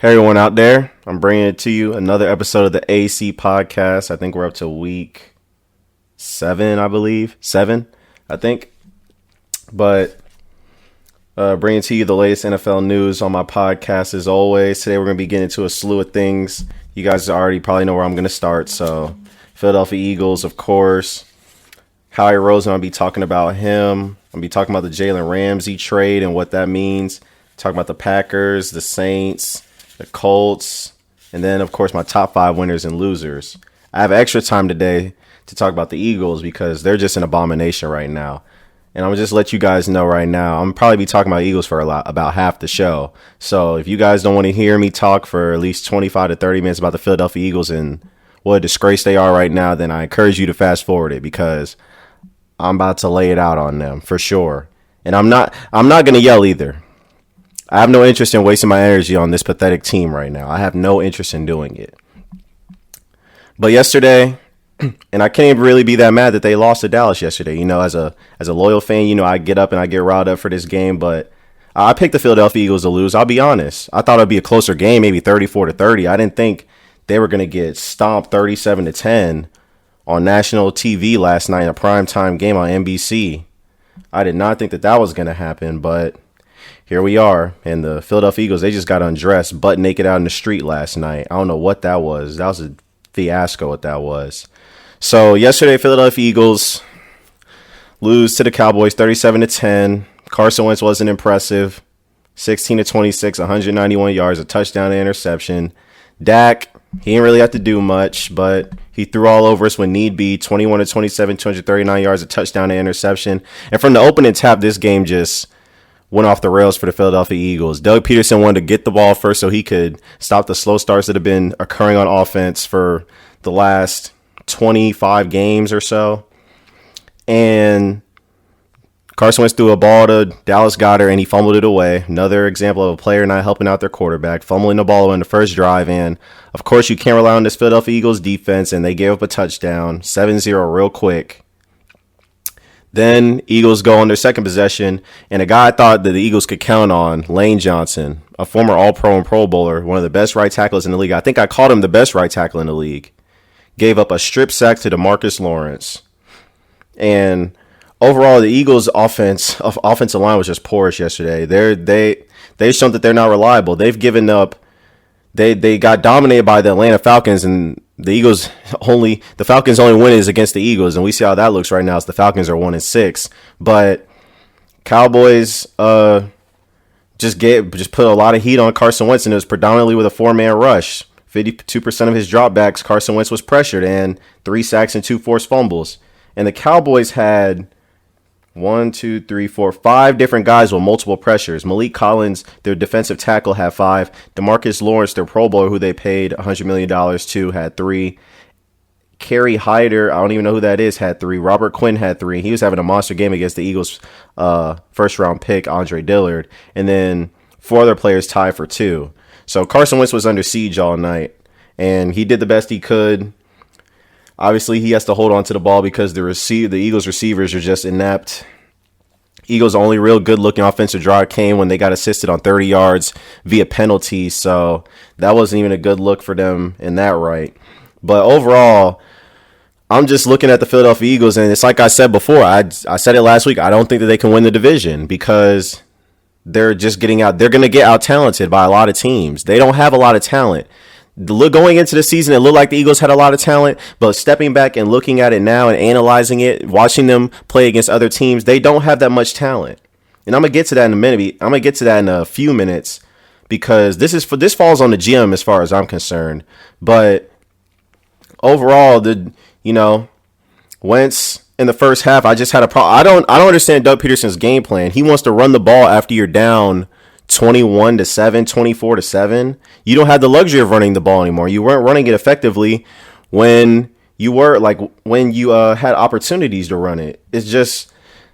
Hey everyone out there, I'm bringing it to you another episode of the AC podcast. I think we're up to week 7, I believe. 7, I think. But bringing to you the latest NFL news on my podcast as always. Today we're going to be getting into a slew of things. You guys already probably know where I'm going to start. So Philadelphia Eagles, of course. Howie Roseman, I'll be talking about him. I'll be talking about the Jalen Ramsey trade and what that means. Talking about the Packers, the Saints, the Colts, and then, of course, my top 5 winners and losers. I have extra time today to talk about the Eagles because they're just an abomination right now. And I'm going to just let you guys know right now, I'm probably be talking about Eagles for about half the show. So if you guys don't want to hear me talk for at least 25 to 30 minutes about the Philadelphia Eagles and what a disgrace they are right now, then I encourage you to fast forward it because I'm about to lay it out on them for sure. And I'm not going to yell either. I have no interest in wasting my energy on this pathetic team right now. I have no interest in doing it. But yesterday, and I can't even really be that mad that they lost to Dallas yesterday. You know, as a loyal fan, you know, I get up and I get riled up for this game. But I picked the Philadelphia Eagles to lose. I'll be honest. I thought it would be a closer game, maybe 34-30. I didn't think they were going to get stomped 37-10 on national TV last night in a primetime game on NBC. I did not think that was going to happen, but here we are, and the Philadelphia Eagles, they just got undressed, butt naked out in the street last night. I don't know what that was. That was a fiasco what that was. So yesterday, Philadelphia Eagles lose to the Cowboys 37-10. Carson Wentz wasn't impressive. 16-26, 191 yards, a touchdown and interception. Dak, he didn't really have to do much, but he threw all over us when need be. 21-27, 239 yards, a touchdown and interception. And from the opening tap, this game just went off the rails for the Philadelphia Eagles. Doug Peterson wanted to get the ball first so he could stop the slow starts that have been occurring on offense for the last 25 games or so. And Carson Wentz threw a ball to Dallas Goedert, and he fumbled it away. Another example of a player not helping out their quarterback, fumbling the ball in the first drive. And, of course, you can't rely on this Philadelphia Eagles defense, and they gave up a touchdown, 7-0 real quick. Then Eagles go on their second possession, and a guy I thought that the Eagles could count on, Lane Johnson, a former All-Pro and Pro Bowler, one of the best right tackles in the league. I think I called him the best right tackle in the league. Gave up a strip sack to DeMarcus Lawrence. And overall, the Eagles' offensive line was just porous yesterday. They've shown that they're not reliable. They've given up. They got dominated by the Atlanta Falcons, and the Falcons' only win is against the Eagles, and we see how that looks right now. As the Falcons are 1-6, but Cowboys just put a lot of heat on Carson Wentz, and it was predominantly with a 4-man rush. 52% of his dropbacks, Carson Wentz was pressured, and 3 sacks and 2 forced fumbles. And the Cowboys had 5 different guys with multiple pressures. Malik Collins, their defensive tackle, had 5. DeMarcus Lawrence, their Pro Bowler, who they paid $100 million to, had 3. Kerry Hyder, I don't even know who that is, had 3. Robert Quinn had 3. He was having a monster game against the Eagles' first-round pick, Andre Dillard. And then 4 other players tied for 2. So Carson Wentz was under siege all night, and he did the best he could. Obviously, he has to hold on to the ball because the Eagles receivers are just inept. Eagles' only real good-looking offensive drive came when they got assisted on 30 yards via penalty, so that wasn't even a good look for them in that right. But overall, I'm just looking at the Philadelphia Eagles, and it's like I said before. I said it last week. I don't think that they can win the division because they're just getting out. They're going to get out-talented by a lot of teams. They don't have a lot of talent. Going into the season, it looked like the Eagles had a lot of talent, but stepping back and looking at it now and analyzing it, watching them play against other teams, they don't have that much talent. And I'm going to get to that in a minute. I'm going to get to that in a few minutes because this falls on the GM as far as I'm concerned. But overall, Wentz in the first half, I just had a problem. I don't understand Doug Peterson's game plan. He wants to run the ball after you're down 21-7, 24-7. You don't have the luxury of running the ball anymore. You weren't running it effectively when you had opportunities to run it. It's just,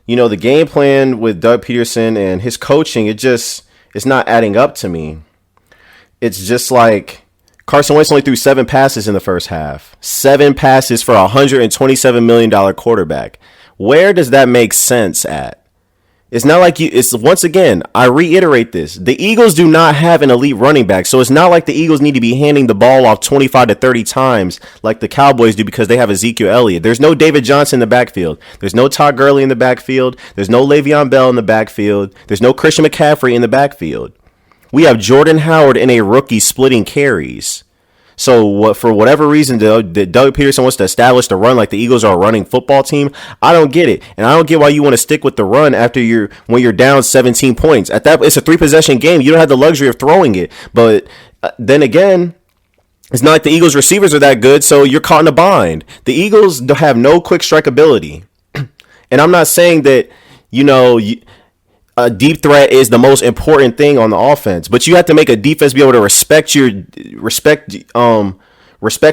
the game plan with Doug Peterson and his coaching, it's not adding up to me. It's just like Carson Wentz only threw 7 passes in the first half. 7 passes for a $127 million quarterback. Where does that make sense at? It's not like you. It's once again, I reiterate this. The Eagles do not have an elite running back. So it's not like the Eagles need to be handing the ball off 25 to 30 times like the Cowboys do because they have Ezekiel Elliott. There's no David Johnson in the backfield. There's no Todd Gurley in the backfield. There's no Le'Veon Bell in the backfield. There's no Christian McCaffrey in the backfield. We have Jordan Howard and a rookie splitting carries. So for whatever reason, Doug Peterson wants to establish the run like the Eagles are a running football team. I don't get it, and I don't get why you want to stick with the run when you're down 17 points. It's a 3-possession game. You don't have the luxury of throwing it. But then again, it's not like the Eagles receivers are that good, so you're caught in a bind. The Eagles have no quick strike ability, and I'm not saying that a deep threat is the most important thing on the offense, but you have to make a defense be able to respect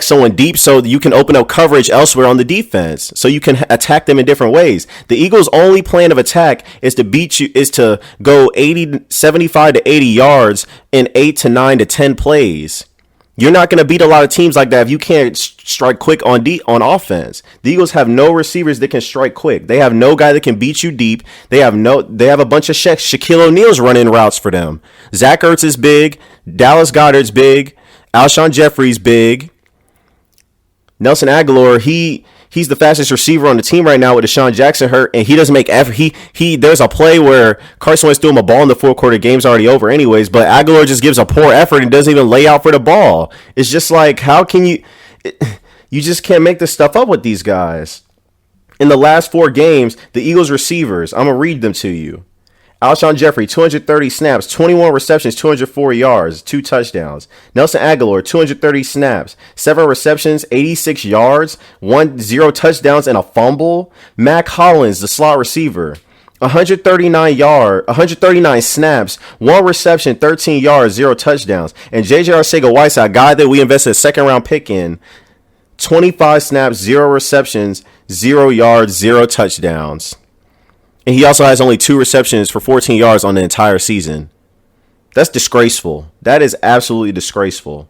someone deep so that you can open up coverage elsewhere on the defense so you can attack them in different ways. The Eagles' only plan of attack is to go 75 to 80 yards in 8 to 9 to 10 plays. You're not going to beat a lot of teams like that if you can't strike quick on offense. The Eagles have no receivers that can strike quick. They have no guy that can beat you deep. They have a bunch of Shaquille O'Neal's running routes for them. Zach Ertz is big. Dallas Goedert's big. Alshon Jeffrey's big. Nelson Aguilar, he's the fastest receiver on the team right now with Deshaun Jackson hurt, and he doesn't make effort. There's a play where Carson Wentz threw him a ball in the fourth quarter. Game's already over anyways, but Aguilar just gives a poor effort and doesn't even lay out for the ball. It's just like, how can you just can't make this stuff up with these guys. In the last 4 games, the Eagles receivers, I'm going to read them to you. Alshon Jeffrey, 230 snaps, 21 receptions, 204 yards, 2 touchdowns. Nelson Aguilar, 230 snaps, 7 receptions, 86 yards, 0 touchdowns, and a fumble. Mac Hollins, the slot receiver, 139 snaps, 1 reception, 13 yards, 0 touchdowns. And J.J. Arcega-Whiteside, a guy that we invested a second-round pick in, 25 snaps, 0 receptions, 0 yards, 0 touchdowns. And he also has only 2 receptions for 14 yards on the entire season. That's disgraceful. That is absolutely disgraceful.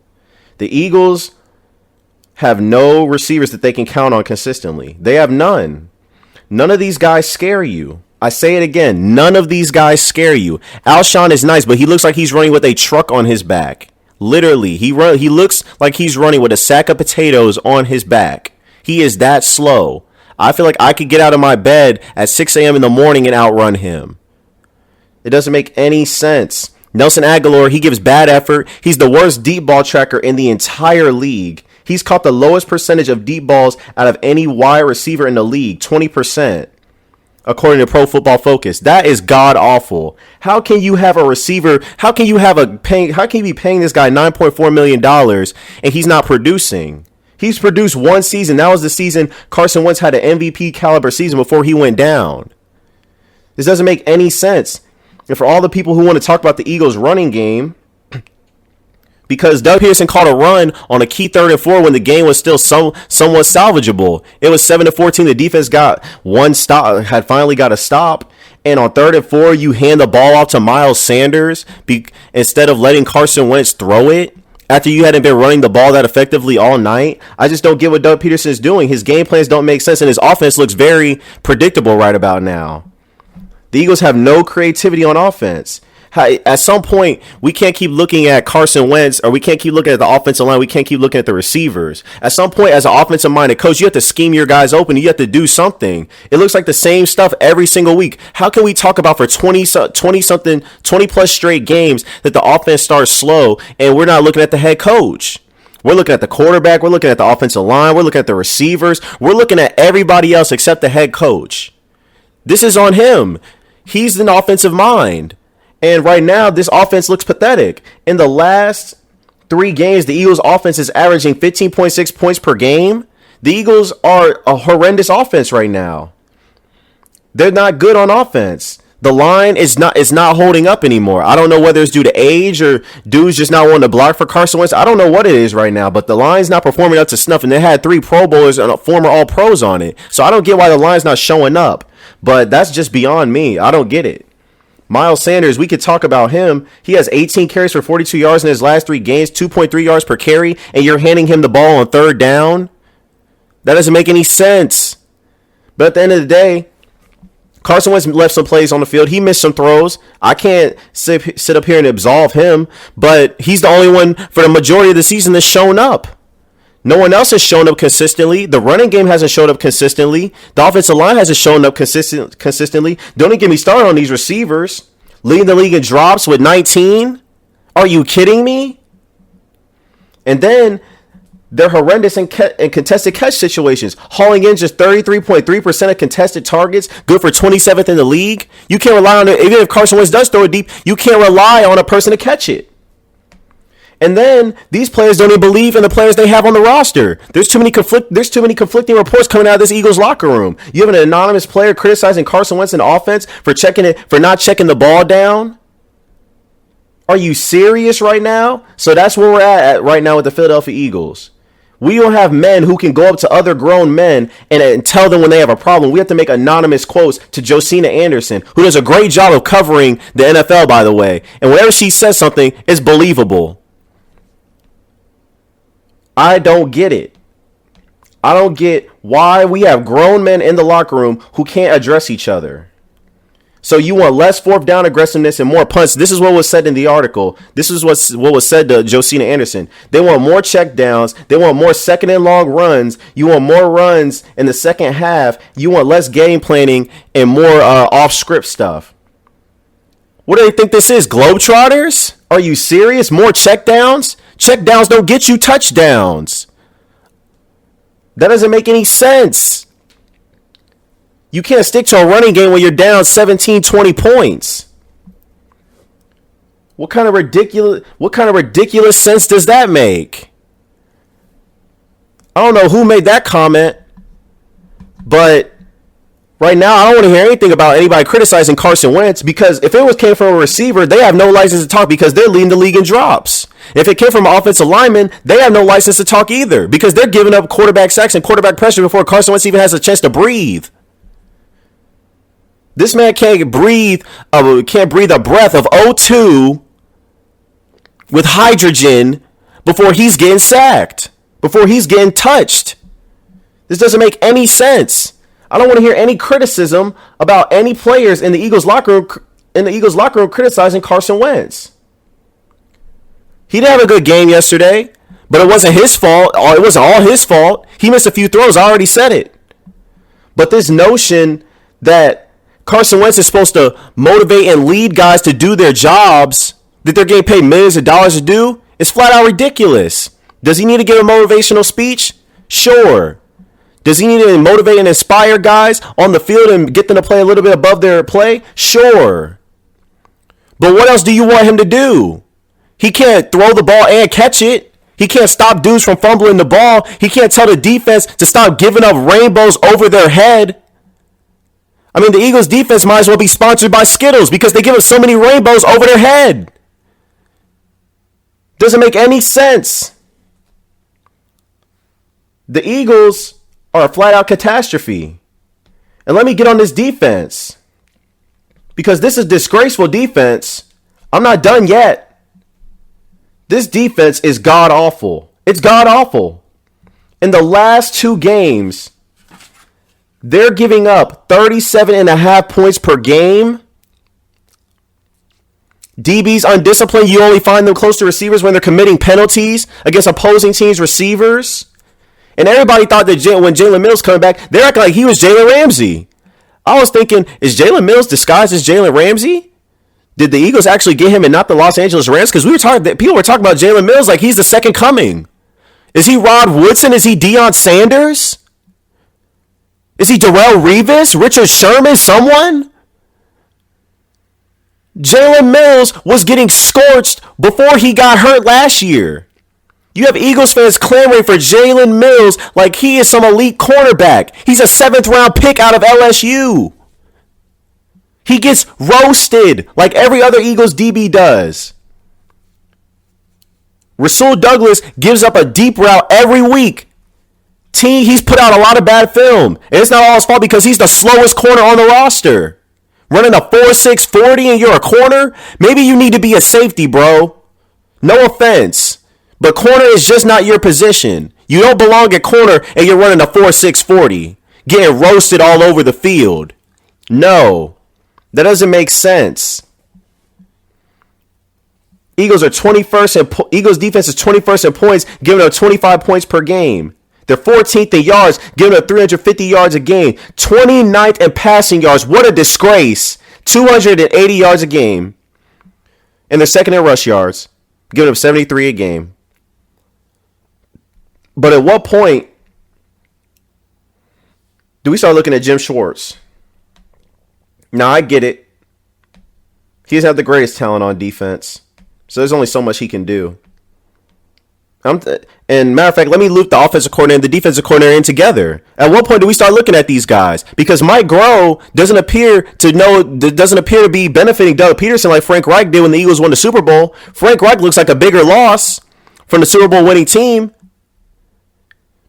The Eagles have no receivers that they can count on consistently. They have none. None of these guys scare you. I say it again. None of these guys scare you. Alshon is nice, but he looks like he's running with a truck on his back. Literally, he looks like he's running with a sack of potatoes on his back. He is that slow. I feel like I could get out of my bed at 6 a.m. in the morning and outrun him. It doesn't make any sense. Nelson Aguilar, he gives bad effort. He's the worst deep ball tracker in the entire league. He's caught the lowest percentage of deep balls out of any wide receiver in the league, 20%, according to Pro Football Focus. That is god awful. How can you have a receiver? How can you be paying this guy $9.4 million and he's not producing? He's produced 1 season. That was the season Carson Wentz had an MVP caliber season before he went down. This doesn't make any sense. And for all the people who want to talk about the Eagles running game, because Doug Peterson called a run on a key 3rd and 4 when the game was still somewhat salvageable. It was 7-14. The defense got one stop, had finally got a stop. And on 3rd and 4, you hand the ball off to Miles Sanders instead of letting Carson Wentz throw it. After you hadn't been running the ball that effectively all night. I just don't get what Doug Peterson is doing. His game plans don't make sense, and his offense looks very predictable right about now. The Eagles have no creativity on offense. At some point, we can't keep looking at Carson Wentz, or we can't keep looking at the offensive line. We can't keep looking at the receivers. At some point, as an offensive-minded coach, you have to scheme your guys open. You have to do something. It looks like the same stuff every single week. How can we talk about for 20-plus straight games that the offense starts slow, and we're not looking at the head coach? We're looking at the quarterback. We're looking at the offensive line. We're looking at the receivers. We're looking at everybody else except the head coach. This is on him. He's an offensive mind. And right now, this offense looks pathetic. In the last 3 games, the Eagles' offense is averaging 15.6 points per game. The Eagles are a horrendous offense right now. They're not good on offense. The line is not holding up anymore. I don't know whether it's due to age or dudes just not wanting to block for Carson Wentz. I don't know what it is right now, but the line's not performing up to snuff, and they had 3 Pro Bowlers and former All-Pros on it. So I don't get why the line's not showing up. But that's just beyond me. I don't get it. Miles Sanders, we could talk about him. He has 18 carries for 42 yards in his last 3 games, 2.3 yards per carry, and you're handing him the ball on 3rd down? That doesn't make any sense. But at the end of the day, Carson Wentz left some plays on the field. He missed some throws. I can't sit up here and absolve him, but he's the only one for the majority of the season that's shown up. No one else has shown up consistently. The running game hasn't showed up consistently. The offensive line hasn't shown up consistently. Don't even get me started on these receivers. Leading the league in drops with 19. Are you kidding me? And then they're horrendous in contested catch situations. Hauling in just 33.3% of contested targets. Good for 27th in the league. You can't rely on it. Even if Carson Wentz does throw it deep, you can't rely on a person to catch it. And then these players don't even believe in the players they have on the roster. There's too many conflicting reports coming out of this Eagles locker room. You have an anonymous player criticizing Carson Wentz in offense for not checking the ball down. Are you serious right now? So that's where we're at right now with the Philadelphia Eagles. We don't have men who can go up to other grown men and tell them when they have a problem. We have to make anonymous quotes to Josina Anderson, who does a great job of covering the NFL, by the way. And whenever she says something, it's believable. I don't get it. I don't get why we have grown men in the locker room who can't address each other. So you want less fourth down aggressiveness and more punts. This is what was said in the article. This is what was said to Josina Anderson. They want more check downs. They want more second and long runs. You want more runs in the second half. You want less game planning and more off script stuff. What do they think this is? Globetrotters? Are you serious? More check downs? Check downs don't get you touchdowns. That doesn't make any sense. You can't stick to a running game when you're down 17, 20 points. What kind of ridiculous sense does that make? I don't know who made that comment, but right now I don't want to hear anything about anybody criticizing Carson Wentz, because if it came from a receiver, they have no license to talk because they're leading the league in drops. If it came from an offensive lineman, they have no license to talk either because they're giving up quarterback sacks and quarterback pressure before Carson Wentz even has a chance to breathe. This man can't breathe a breath of O2 with hydrogen before he's getting sacked, before he's getting touched. This doesn't make any sense. I don't want to hear any criticism about any players in the Eagles locker room criticizing Carson Wentz. He didn't have a good game yesterday, but it wasn't his fault. It wasn't all his fault. He missed a few throws. I already said it. But this notion that Carson Wentz is supposed to motivate and lead guys to do their jobs that they're getting paid millions of dollars to do is flat out ridiculous. Does he need to give a motivational speech? Sure. Does he need to motivate and inspire guys on the field and get them to play a little bit above their play? Sure. But what else do you want him to do? He can't throw the ball and catch it. He can't stop dudes from fumbling the ball. He can't tell the defense to stop giving up rainbows over their head. I mean, the Eagles defense might as well be sponsored by Skittles because they give up so many rainbows over their head. Doesn't make any sense. The Eagles are a flat-out catastrophe. And let me get on this defense, because this is disgraceful defense. I'm not done yet. This defense is god-awful. It's god-awful. In the last two games, they're giving up 37.5 points per game. DB's undisciplined. You only find them close to receivers when they're committing penalties against opposing teams' receivers. And everybody thought that when Jalen Mills coming back, they're acting like he was Jalen Ramsey. I was thinking, is Jalen Mills disguised as Jalen Ramsey? Did the Eagles actually get him and not the Los Angeles Rams? Because people were talking about Jalen Mills like he's the second coming. Is he Rod Woodson? Is he Deion Sanders? Is he Darrelle Revis? Richard Sherman? Someone? Jalen Mills was getting scorched before he got hurt last year. You have Eagles fans clamoring for Jalen Mills like he is some elite cornerback. He's a 7th round pick out of LSU. He gets roasted like every other Eagles DB does. Rasul Douglas gives up a deep route every week. He's put out a lot of bad film. And it's not all his fault because he's the slowest corner on the roster. Running a 4.6 40 and you're a corner? Maybe you need to be a safety, bro. No offense. But corner is just not your position. You don't belong at corner and you're running a 4.6 40. Getting roasted all over the field. No, that doesn't make sense. Eagles are 21st and Eagles defense is 21st in points, giving up 25 points per game. They're 14th in yards, giving up 350 yards a game. 29th in passing yards. What a disgrace. 280 yards a game. And they're second in rush yards, giving up 73 a game. But at what point do we start looking at Jim Schwartz? Now, I get it. He doesn't have the greatest talent on defense. So there's only so much he can do. And matter of fact, let me loop the offensive coordinator and the defensive coordinator in together. At what point do we start looking at these guys? Because Mike Groh doesn't appear to be benefiting Doug Peterson like Frank Reich did when the Eagles won the Super Bowl. Frank Reich looks like a bigger loss from the Super Bowl winning team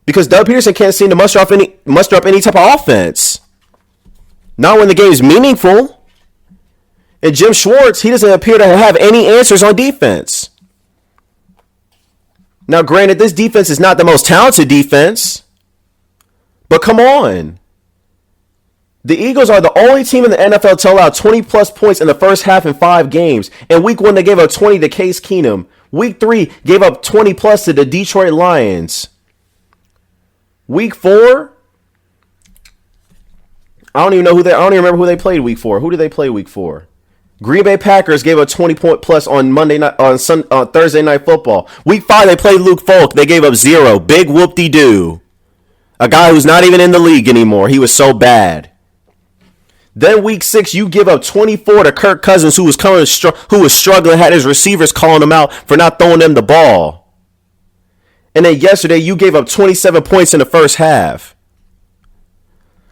because Doug Peterson can't seem to muster up any type of offense. Not when the game is meaningful. And Jim Schwartz, he doesn't appear to have any answers on defense. Now, granted, this defense is not the most talented defense, but come on. The Eagles are the only team in the NFL to allow 20-plus points in the first half in 5 games. In Week 1, they gave up 20 to Case Keenum. Week 3, gave up 20-plus to the Detroit Lions. Week 4, I don't even remember who they played Week 4. Who did they play Week 4? Green Bay Packers gave a 20-point plus on Thursday Night Football. Week 5, they played Luke Falk. They gave up 0. Big whoop-de-doo. A guy who's not even in the league anymore. He was so bad. Then Week 6, you give up 24 to Kirk Cousins, who was struggling, had his receivers calling him out for not throwing them the ball. And then yesterday, you gave up 27 points in the first half.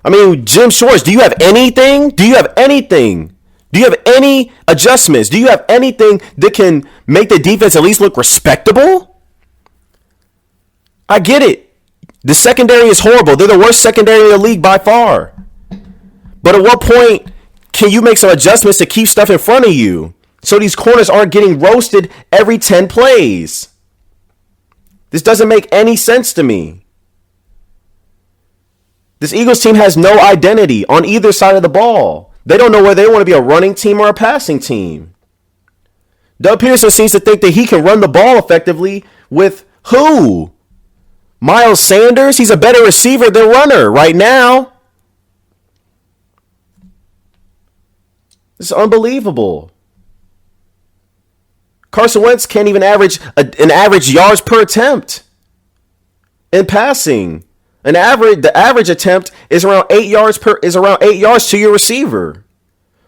I mean, Jim Schwartz, do you have anything? Do you have any adjustments? Do you have anything that can make the defense at least look respectable? I get it. The secondary is horrible. They're the worst secondary in the league by far. But at what point can you make some adjustments to keep stuff in front of you so these corners aren't getting roasted every 10 plays? This doesn't make any sense to me. This Eagles team has no identity on either side of the ball. They don't know whether they want to be a running team or a passing team. Doug Peterson seems to think that he can run the ball effectively with who? Miles Sanders? He's a better receiver than runner right now. This is unbelievable. Carson Wentz can't even average an average yards per attempt in passing. The average attempt is around 8 yards to your receiver.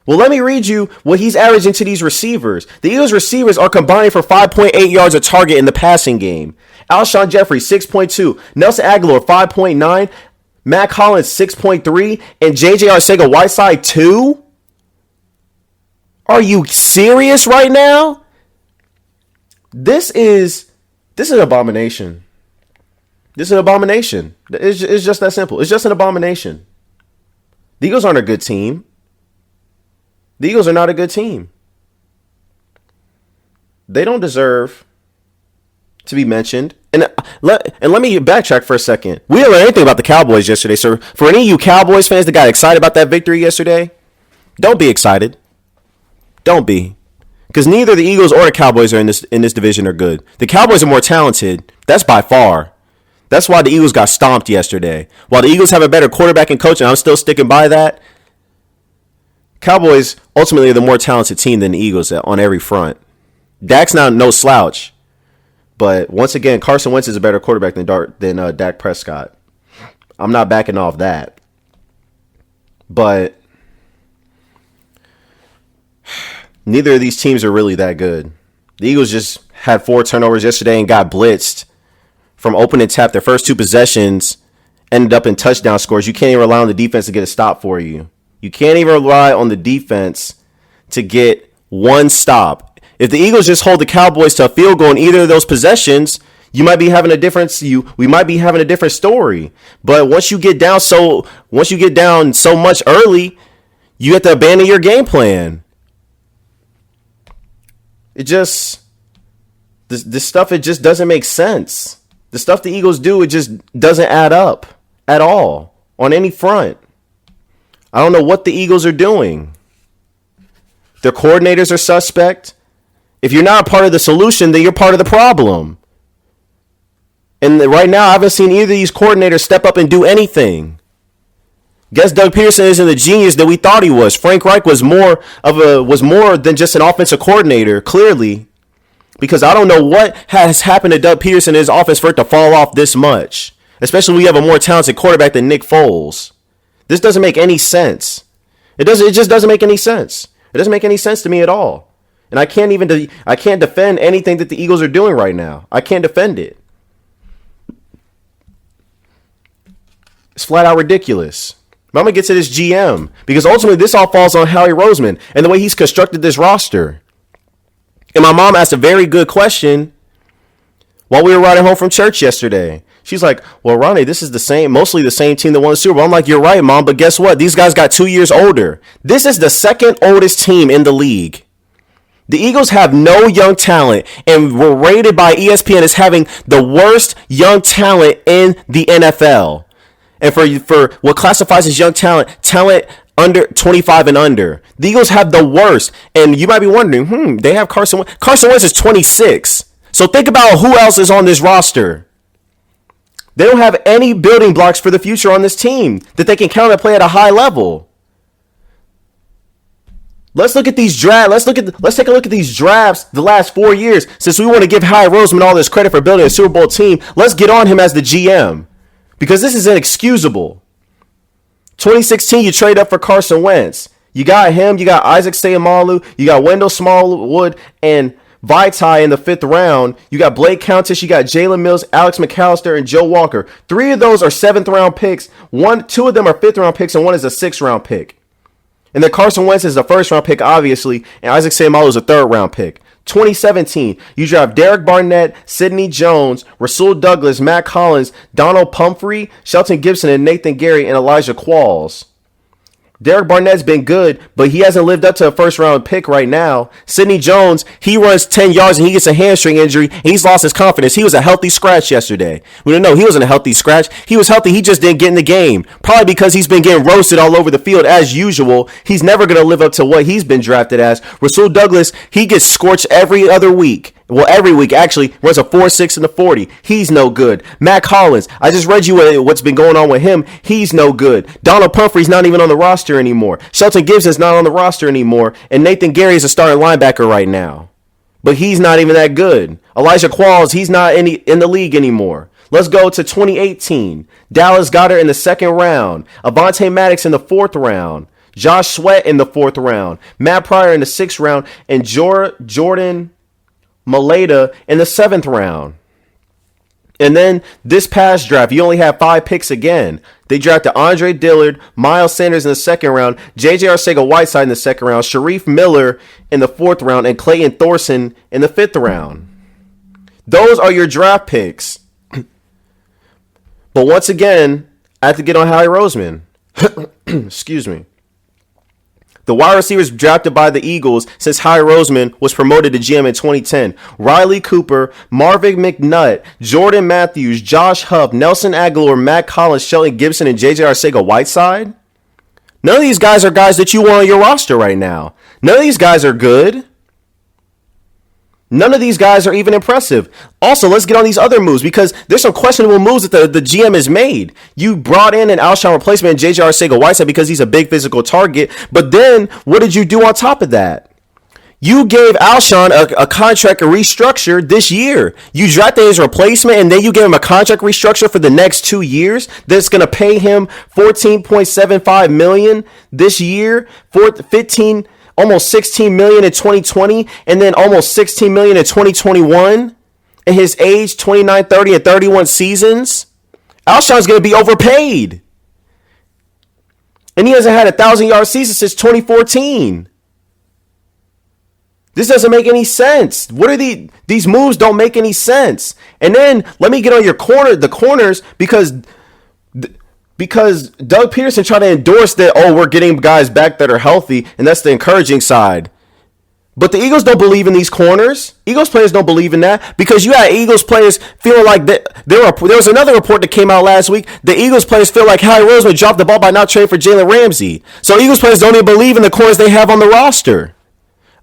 Well, let me read you what he's averaging to these receivers. The Eagles receivers are combining for 5.8 yards a target in the passing game. Alshon Jeffrey, 6.2. Nelson Aguilar, 5.9. Matt Collins, 6.3. And J.J. Arcega-Whiteside, 2? Are you serious right now? This is an abomination. This is an abomination. It's just that simple. It's just an abomination. The Eagles aren't a good team. The Eagles are not a good team. They don't deserve to be mentioned. And let me backtrack for a second. We didn't learn anything about the Cowboys yesterday. So for any of you Cowboys fans that got excited about that victory yesterday, don't be excited. Don't be. Because neither the Eagles or the Cowboys are in this division are good. The Cowboys are more talented. That's by far. That's why the Eagles got stomped yesterday. While the Eagles have a better quarterback and coach, and I'm still sticking by that, Cowboys ultimately are the more talented team than the Eagles on every front. Dak's not no slouch. But once again, Carson Wentz is a better quarterback than Dak Prescott. I'm not backing off that. But neither of these teams are really that good. The Eagles just had 4 turnovers yesterday and got blitzed from open and tap. Their first 2 possessions ended up in touchdown scores. You can't even rely on the defense to get a stop for you. You can't even rely on the defense to get one stop. If the Eagles just hold the Cowboys to a field goal in either of those possessions, we might be having a different story. But once you get down so much early, you have to abandon your game plan. This stuff, it just doesn't make sense. The stuff the Eagles do, it just doesn't add up at all on any front. I don't know what the Eagles are doing. Their coordinators are suspect. If you're not part of the solution, then you're part of the problem. And right now, I haven't seen either of these coordinators step up and do anything. Guess Doug Peterson isn't the genius that we thought he was. Frank Reich was more than just an offensive coordinator, clearly. Because I don't know what has happened to Doug Peterson in his offense for it to fall off this much. Especially when we have a more talented quarterback than Nick Foles. This doesn't make any sense. It just doesn't make any sense. It doesn't make any sense to me at all. And I can't defend anything that the Eagles are doing right now. I can't defend it. It's flat out ridiculous. But I'm going to get to this GM. Because ultimately this all falls on Howie Roseman and the way he's constructed this roster. And my mom asked a very good question while we were riding home from church yesterday. She's like, well, Ronnie, this is mostly the same team that won the Super Bowl. I'm like, you're right, Mom, but guess what? These guys got 2 years older. This is the second oldest team in the league. The Eagles have no young talent and were rated by ESPN as having the worst young talent in the NFL. And for what classifies as young talent under 25 and under. The Eagles have the worst. And you might be wondering, they have Carson Wentz. Carson Wentz is 26. So think about who else is on this roster. They don't have any building blocks for the future on this team that they can count and play at a high level. Let's look at these drafts. Let's take a look at these drafts the last 4 years. Since we want to give Howie Roseman all this credit for building a Super Bowl team, let's get on him as the GM. Because this is inexcusable. 2016, you trade up for Carson Wentz. You got him. You got Isaac Seumalo. You got Wendell Smallwood and Vitae in the 5th round. You got Blake Countess. You got Jalen Mills, Alex McAllister, and Joe Walker. 3 of those are 7th round picks. 2 of them are 5th round picks, and 1 is a 6th round pick. And then Carson Wentz is a 1st round pick, obviously, and Isaac Seumalo is a 3rd round pick. 2017, you draft Derek Barnett, Sidney Jones, Rasul Douglas, Matt Collins, Donald Pumphrey, Shelton Gibson, and Nathan Gary, and Elijah Qualls. Derek Barnett's been good, but he hasn't lived up to a 1st round pick right now. Sidney Jones, he runs 10 yards and he gets a hamstring injury. And he's lost his confidence. He was a healthy scratch yesterday. We don't know. He wasn't a healthy scratch. He was healthy. He just didn't get in the game. Probably because he's been getting roasted all over the field as usual. He's never going to live up to what he's been drafted as. Rasul Douglas, he gets scorched every other week. Well, every week, actually, runs a 4.6 in the 40. He's no good. Matt Collins, I just read you what's been going on with him. He's no good. Donald Pumphrey's not even on the roster anymore. Shelton Gibson's not on the roster anymore. And Nathan Gary is a starting linebacker right now. But he's not even that good. Elijah Qualls, he's not in the league anymore. Let's go to 2018. Dallas Goedert in the 2nd round. Avonte Maddox in the 4th round. Josh Sweat in the 4th round. Matt Pryor in the 6th round. And Jordan Maleta in the 7th round. And then this past draft, you only have 5 picks again. They drafted Andre Dillard, Miles Sanders in the 2nd round, J.J. Arcega-Whiteside in the 2nd round, Sharif Miller in the 4th round, and Clayton Thorson in the 5th round. Those are your draft picks. But once again, I have to get on Howie Roseman. Excuse me. The wide receivers drafted by the Eagles since Howie Roseman was promoted to GM in 2010. Riley Cooper, Marvin McNutt, Jordan Matthews, Josh Huff, Nelson Aguilar, Matt Collins, Shelton Gibson, and J.J. Arcega-Whiteside. None of these guys are guys that you want on your roster right now. None of these guys are good. None of these guys are even impressive. Also, let's get on these other moves because there's some questionable moves that the GM has made. You brought in an Alshon replacement, J.J. Arcega-Whiteside, because he's a big physical target. But then, what did you do on top of that? You gave Alshon a contract restructure this year. You drafted his replacement, and then you gave him a contract restructure for the next 2 years that's going to pay him $14.75 million this year, almost $16 million in 2020, and then almost $16 million in 2021. And his age, 29, 30, and 31 seasons. Alshon's going to be overpaid. And he hasn't had a 1,000-yard season since 2014. This doesn't make any sense. What are these moves don't make any sense. And then let me get on the corners because Doug Peterson tried to endorse that, we're getting guys back that are healthy, and that's the encouraging side. But the Eagles don't believe in these corners. Eagles players don't believe in that because you had Eagles players feeling like that. There was another report that came out last week. The Eagles players feel like Howie Roseman dropped the ball by not trading for Jalen Ramsey. So Eagles players don't even believe in the corners they have on the roster.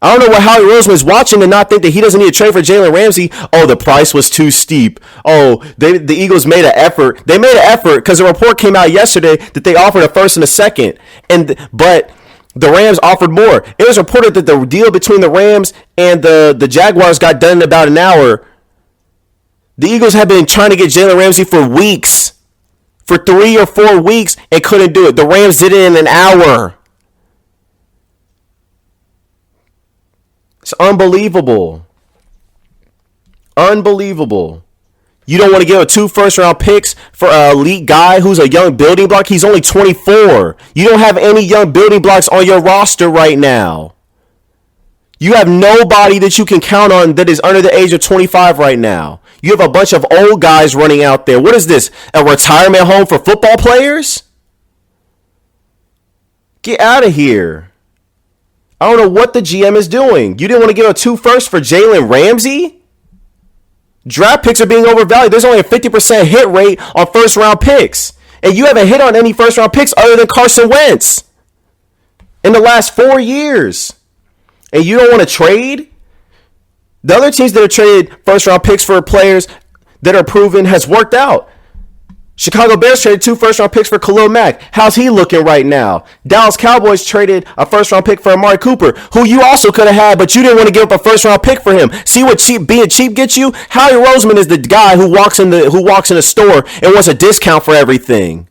I don't know what Howie Roseman is watching to not think that he doesn't need to trade for Jalen Ramsey. Oh, the price was too steep. Oh, the Eagles made an effort. They made an effort because a report came out yesterday that they offered a first and a second. But the Rams offered more. It was reported that the deal between the Rams and the Jaguars got done in about an hour. The Eagles have been trying to get Jalen Ramsey for weeks. For 3 or 4 weeks and couldn't do it. The Rams did it in an hour. It's unbelievable. Unbelievable. You don't want to give a 2 first-round picks for an elite guy who's a young building block? He's only 24. You don't have any young building blocks on your roster right now. You have nobody that you can count on that is under the age of 25 right now. You have a bunch of old guys running out there. What is this? A retirement home for football players? Get out of here. I don't know what the GM is doing. You didn't want to give a 2 first for Jalen Ramsey? Draft picks are being overvalued. There's only a 50% hit rate on first-round picks. And you haven't hit on any first-round picks other than Carson Wentz in the last 4 years. And you don't want to trade? The other teams that have traded first-round picks for players that are proven has worked out. Chicago Bears traded 2 first-round picks for Khalil Mack. How's he looking right now? Dallas Cowboys traded a first-round pick for Amari Cooper, who you also could have had, but you didn't want to give up a first-round pick for him. See what being cheap gets you? Howie Roseman is the guy who walks in the store and wants a discount for everything.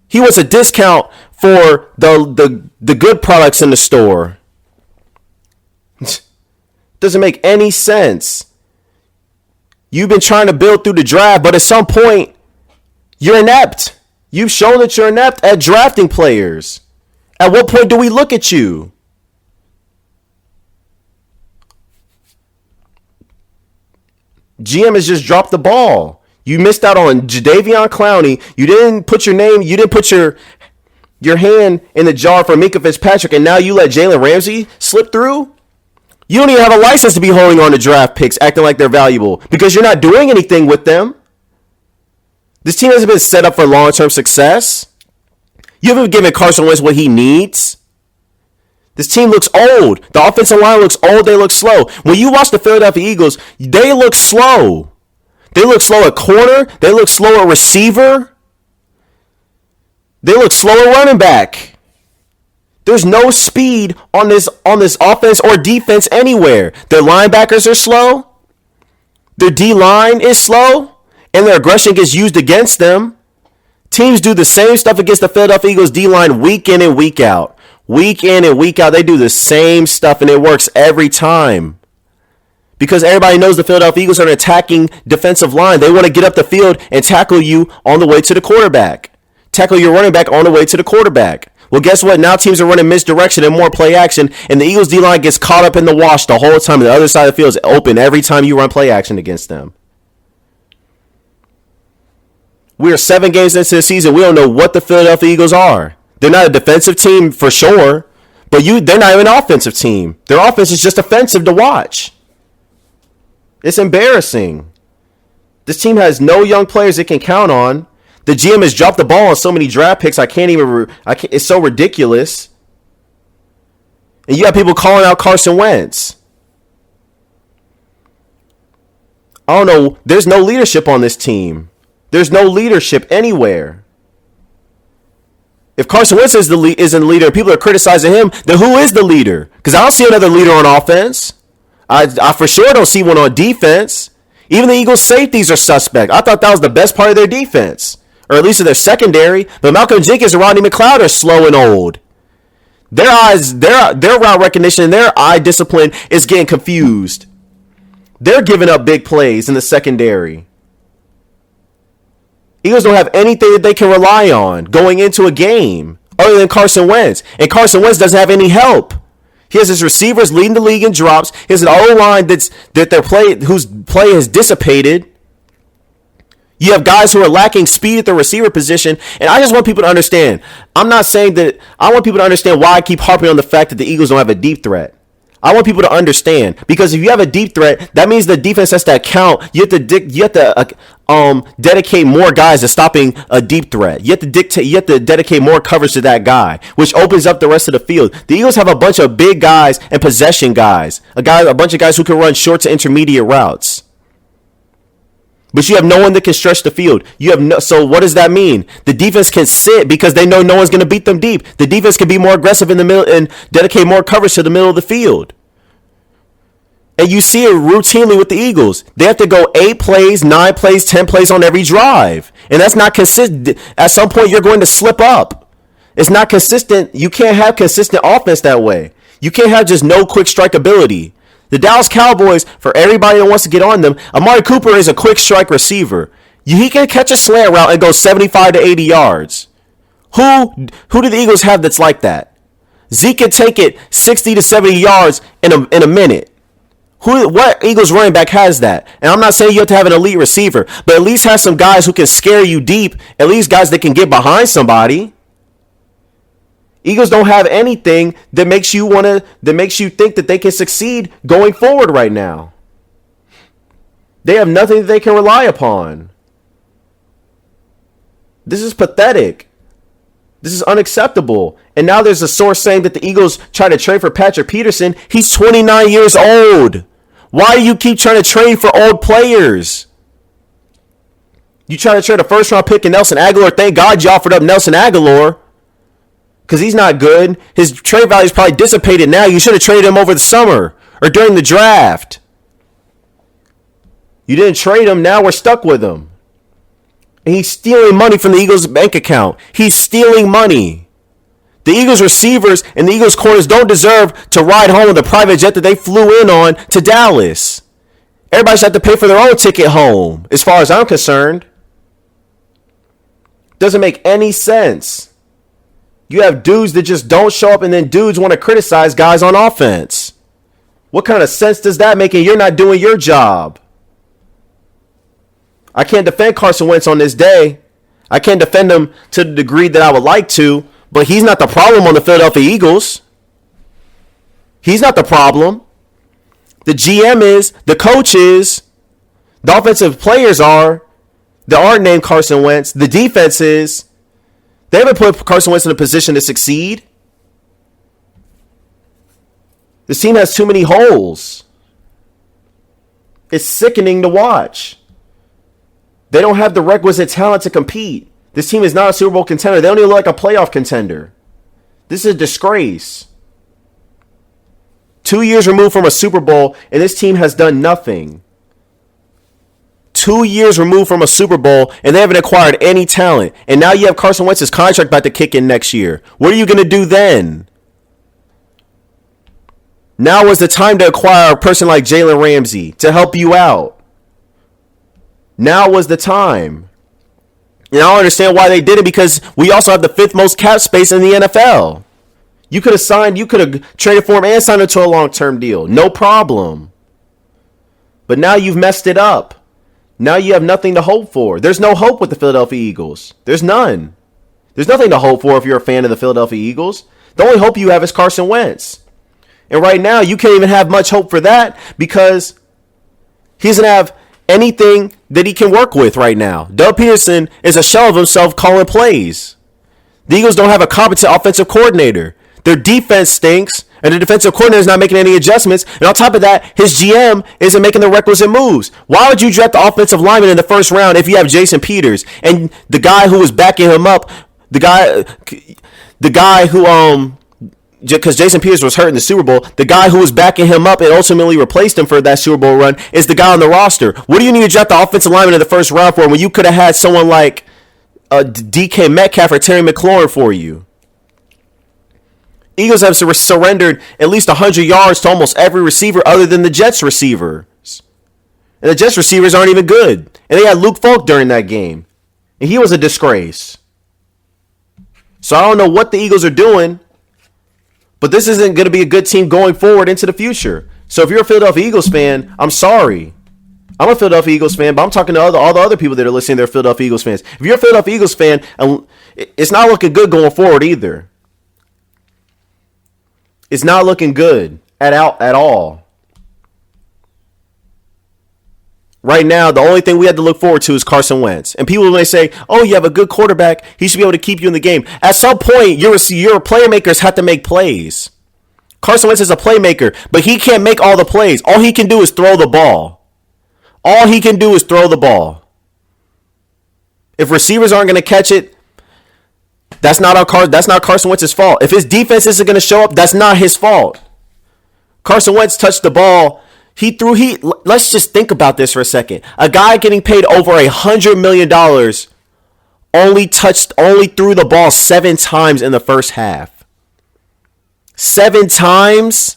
He wants a discount for the good products in the store. Doesn't make any sense. You've been trying to build through the draft, but at some point, you're inept. You've shown that you're inept at drafting players. At what point do we look at you? GM has just dropped the ball. You missed out on Jadeveon Clowney. You didn't put your hand in the jar for Minkah Fitzpatrick, and now you let Jalen Ramsey slip through? You don't even have a license to be holding on to draft picks, acting like they're valuable, because you're not doing anything with them. This team hasn't been set up for long-term success. You haven't given Carson Wentz what he needs. This team looks old. The offensive line looks old. They look slow. When you watch the Philadelphia Eagles, they look slow. They look slow at corner. They look slow at receiver. They look slow at running back. There's no speed on this offense or defense anywhere. Their linebackers are slow. Their D-line is slow. And their aggression gets used against them. Teams do the same stuff against the Philadelphia Eagles D-line week in and week out. Week in and week out, they do the same stuff, and it works every time. Because everybody knows the Philadelphia Eagles are an attacking defensive line. They want to get up the field and tackle you on the way to the quarterback. Tackle your running back on the way to the quarterback. Well, guess what? Now teams are running misdirection and more play action, and the Eagles D-line gets caught up in the wash the whole time. The other side of the field is open every time you run play action against them. We are 7 games into the season. We don't know what the Philadelphia Eagles are. They're not a defensive team for sure, but they're not even an offensive team. Their offense is just offensive to watch. It's embarrassing. This team has no young players it can count on. The GM has dropped the ball on so many draft picks. It's so ridiculous. And you have people calling out Carson Wentz. I don't know. There's no leadership on this team. There's no leadership anywhere. If Carson Wentz isn't the leader, people are criticizing him, then who is the leader? Because I don't see another leader on offense. I for sure don't see one on defense. Even the Eagles' safeties are suspect. I thought that was the best part of their defense, or at least of their secondary. But Malcolm Jenkins and Rodney McLeod are slow and old. Their route recognition and their eye discipline is getting confused. They're giving up big plays in the secondary. Eagles don't have anything that they can rely on going into a game other than Carson Wentz. And Carson Wentz doesn't have any help. He has his receivers leading the league in drops. He has an O-line whose play has dissipated. You have guys who are lacking speed at the receiver position. And I just want people to understand. I'm not saying that. I want people to understand why I keep harping on the fact that the Eagles don't have a deep threat. I want people to understand, because if you have a deep threat, that means the defense has to account. You have to dedicate more guys to stopping a deep threat. You have to dedicate more coverage to that guy, which opens up the rest of the field. The Eagles have a bunch of big guys and possession guys, a bunch of guys who can run short to intermediate routes. But you have no one that can stretch the field. So what does that mean? The defense can sit because they know no one's going to beat them deep. The defense can be more aggressive in the middle and dedicate more coverage to the middle of the field. And you see it routinely with the Eagles. They have to go 8 plays, 9 plays, 10 plays on every drive. And that's not consistent. At some point, you're going to slip up. It's not consistent. You can't have consistent offense that way. You can't have just no quick strike ability. The Dallas Cowboys, for everybody that wants to get on them, Amari Cooper is a quick strike receiver. He can catch a slant route and go 75 to 80 yards. Who do the Eagles have that's like that? Zeke can take it 60 to 70 yards in a minute. What Eagles running back has that? And I'm not saying you have to have an elite receiver, but at least have some guys who can scare you deep. At least guys that can get behind somebody. Eagles don't have anything that makes you think that they can succeed going forward right now. They have nothing that they can rely upon. This is pathetic. This is unacceptable. And now there's a source saying that the Eagles try to trade for Patrick Peterson. He's 29 years old. Why do you keep trying to trade for old players? You try to trade a first-round pick in Nelson Aguilar. Thank God you offered up Nelson Aguilar, because he's not good. His trade value is probably dissipated now. You should have traded him over the summer or during the draft. You didn't trade him. Now we're stuck with him. And he's stealing money from the Eagles' bank account. He's stealing money. The Eagles receivers and the Eagles corners don't deserve to ride home with a private jet that they flew in on to Dallas. Everybody should have to pay for their own ticket home, as far as I'm concerned. Doesn't make any sense. You have dudes that just don't show up, and then dudes want to criticize guys on offense. What kind of sense does that make? And you're not doing your job. I can't defend Carson Wentz on this day. I can't defend him to the degree that I would like to, but he's not the problem on the Philadelphia Eagles. He's not the problem. The GM is, the coach is, the offensive players are, that aren't named Carson Wentz. The defense is. They haven't put Carson Wentz in a position to succeed. This team has too many holes. It's sickening to watch. They don't have the requisite talent to compete. This team is not a Super Bowl contender. They don't even look like a playoff contender. This is a disgrace. 2 years removed from a Super Bowl, and this team has done nothing. 2 years removed from a Super Bowl, and they haven't acquired any talent. And now you have Carson Wentz's contract about to kick in next year. What are you going to do then? Now is the time to acquire a person like Jalen Ramsey to help you out. Now was the time. And I don't understand why they did it, because we also have the 5th most cap space in the NFL. You could have traded for him and signed him to a long-term deal. No problem. But now you've messed it up. Now you have nothing to hope for. There's no hope with the Philadelphia Eagles. There's none. There's nothing to hope for if you're a fan of the Philadelphia Eagles. The only hope you have is Carson Wentz. And right now, you can't even have much hope for that, because he doesn't have anything that he can work with right now. Doug Peterson is a shell of himself calling plays. The Eagles don't have a competent offensive coordinator. Their defense stinks, and the defensive coordinator is not making any adjustments. And on top of that, his GM isn't making the requisite moves. Why would you draft the offensive lineman in the first round if you have Jason Peters and the guy who was backing him up, the guy who because Jason Peters was hurt in the Super Bowl, the guy who was backing him up and ultimately replaced him for that Super Bowl run is the guy on the roster. What do you need to draft the offensive lineman in the first round for when you could have had someone like DK Metcalf or Terry McLaurin for you? Eagles have surrendered at least 100 yards to almost every receiver other than the Jets receivers. And the Jets receivers aren't even good. And they had Luke Falk during that game. And he was a disgrace. So I don't know what the Eagles are doing, but this isn't going to be a good team going forward into the future. So if you're a Philadelphia Eagles fan, I'm sorry. I'm a Philadelphia Eagles fan, but I'm talking to all the other people that are listening. They're Philadelphia Eagles fans. If you're a Philadelphia Eagles fan, it's not looking good going forward either. It's not looking good at all. Right now, the only thing we had to look forward to is Carson Wentz. And people may say, oh, you have a good quarterback. He should be able to keep you in the game. At some point, your playmakers have to make plays. Carson Wentz is a playmaker, but he can't make all the plays. All he can do is throw the ball. All he can do is throw the ball. If receivers aren't going to catch it, that's not Carson Wentz's fault. If his defense isn't going to show up, that's not his fault. Carson Wentz touched the ball. Let's just think about this for a second. A guy getting paid over $100 million only threw the ball 7 times in the first half. 7 times?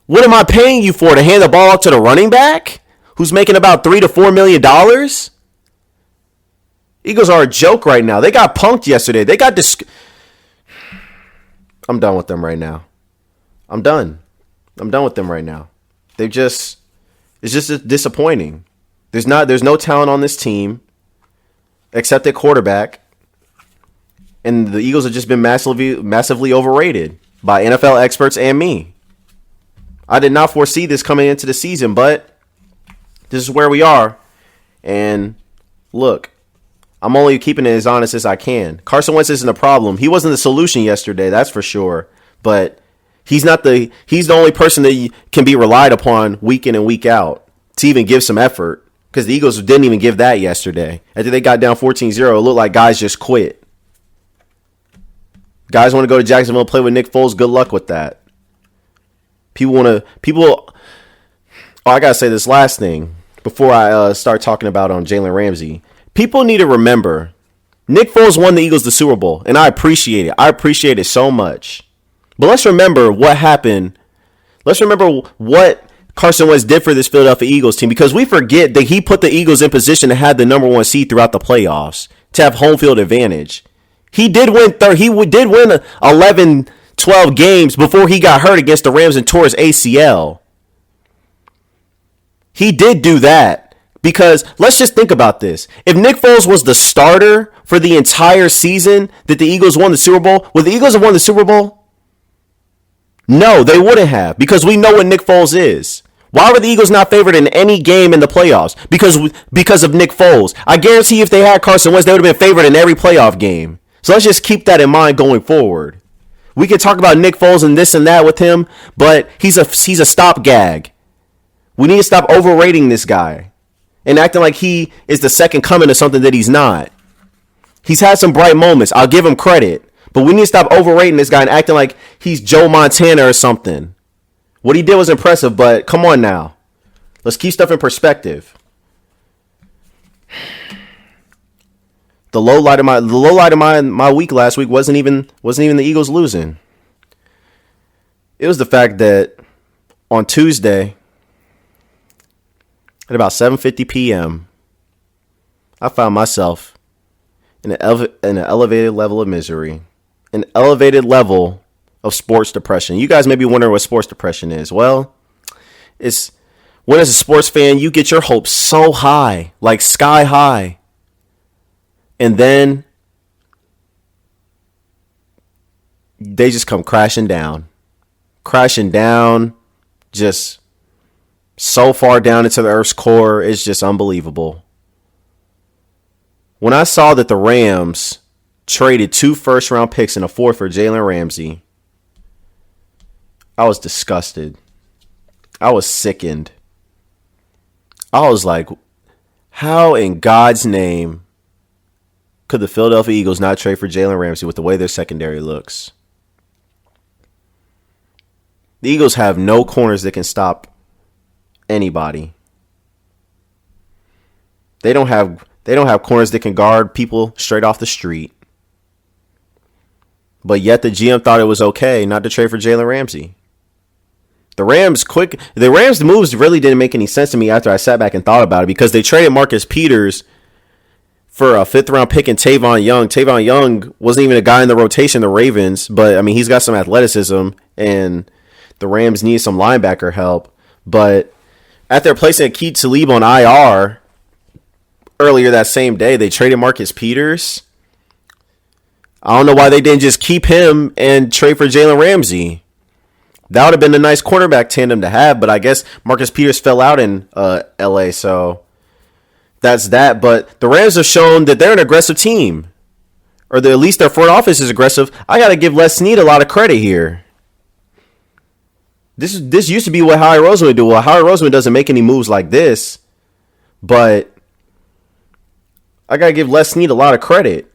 What am I paying you for? To hand the ball out to the running back who's making about $3 to $4 million? Eagles are a joke right now. They got punked yesterday. I'm done with them right now. I'm done with them right now. It's just disappointing. There's no talent on this team except at quarterback. And the Eagles have just been massively overrated by NFL experts and me. I did not foresee this coming into the season, but this is where we are. And look, I'm only keeping it as honest as I can. Carson Wentz isn't a problem. He wasn't the solution yesterday, that's for sure. But he's the only person that can be relied upon week in and week out to even give some effort. Because the Eagles didn't even give that yesterday. After they got down 14-0, it looked like guys just quit. Guys want to go to Jacksonville and play with Nick Foles. Good luck with that. I got to say this last thing before I start talking about Jalen Ramsey. People need to remember, Nick Foles won the Eagles the Super Bowl, and I appreciate it. I appreciate it so much. But let's remember what happened. Let's remember what Carson Wentz did for this Philadelphia Eagles team, because we forget that he put the Eagles in position to have the number 1 seed throughout the playoffs, to have home field advantage. He did win 11, 12 games before he got hurt against the Rams and tore his ACL. He did do that. Because let's just think about this. If Nick Foles was the starter for the entire season that the Eagles won the Super Bowl, would the Eagles have won the Super Bowl? No, they wouldn't have, because we know what Nick Foles is. Why were the Eagles not favored in any game in the playoffs? Because of Nick Foles. I guarantee if they had Carson Wentz, they would have been favored in every playoff game. So let's just keep that in mind going forward. We can talk about Nick Foles and this and that with him, but he's a stopgag. We need to stop overrating this guy and acting like he is the second coming of something that he's not. He's had some bright moments. I'll give him credit. But we need to stop overrating this guy and acting like he's Joe Montana or something. What he did was impressive, but come on now. Let's keep stuff in perspective. The low light of my week last week wasn't even the Eagles losing. It was the fact that on Tuesday at about 7:50 p.m., I found myself in an elevated level of misery, an elevated level of sports depression. You guys may be wondering what sports depression is. Well, it's when as a sports fan, you get your hopes so high, like sky high, and then they just come crashing down, just so far down into the Earth's core. It's just unbelievable. When I saw that the Rams traded 2 first-round picks and a 4th for Jalen Ramsey, I was disgusted. I was sickened. I was like, how in God's name could the Philadelphia Eagles not trade for Jalen Ramsey with the way their secondary looks? The Eagles have no corners that can stop anybody. They don't have corners that can guard people straight off the street. But yet the GM thought it was okay not to trade for Jalen Ramsey. The Rams moves really didn't make any sense to me after I sat back and thought about it, because they traded Marcus Peters for a 5th-round pick in Tavon Young. Tavon Young wasn't even a guy in the rotation, the Ravens, but I mean, he's got some athleticism, and the Rams need some linebacker help. But after placing Aqib Talib on IR earlier that same day, they traded Marcus Peters. I don't know why they didn't just keep him and trade for Jalen Ramsey. That would have been a nice quarterback tandem to have, but I guess Marcus Peters fell out in LA, so that's that. But the Rams have shown that they're an aggressive team, or at least their front office is aggressive. I got to give Les Snead a lot of credit here. This used to be what Howie Roseman would do. Well, Howie Roseman doesn't make any moves like this, but I got to give Les Snead a lot of credit.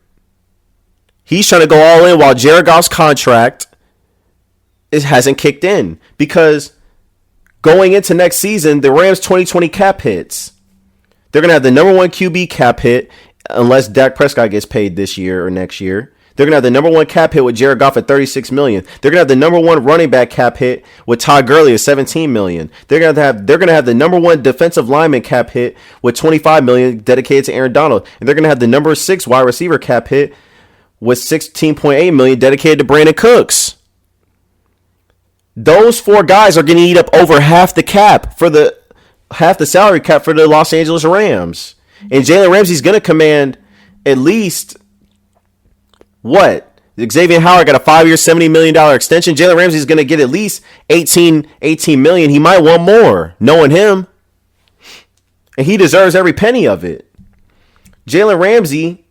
He's trying to go all in while Jared Goff's contract hasn't kicked in, because going into next season, the Rams 2020 cap hits. They're going to have the number one QB cap hit unless Dak Prescott gets paid this year or next year. They're going to have the number one cap hit with Jared Goff at $36 million. They're going to have the number one running back cap hit with Todd Gurley at $17 million. They're going to have the number one defensive lineman cap hit with $25 million dedicated to Aaron Donald. And they're going to have the number 6 wide receiver cap hit with $16.8 million dedicated to Brandon Cooks. Those 4 guys are going to eat up over half the salary cap for the Los Angeles Rams. And Jalen Ramsey's going to command at least what? Xavier Howard got a 5-year, $70 million extension. Jalen Ramsey's going to get at least $18 million. He might want more, knowing him. And he deserves every penny of it. Jalen Ramsey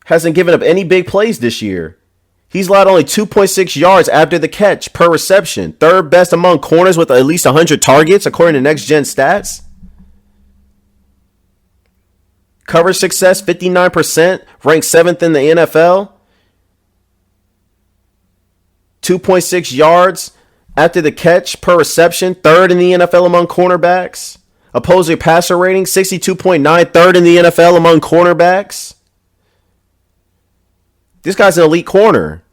hasn't given up any big plays this year. He's allowed only 2.6 yards after the catch per reception. Third best among corners with at least 100 targets, according to Next Gen Stats. Coverage success, 59%. Ranked 7th in the NFL. 2.6 yards after the catch per reception. Third in the NFL among cornerbacks. Opposing passer rating, 62.9. Third in the NFL among cornerbacks. This guy's an elite corner.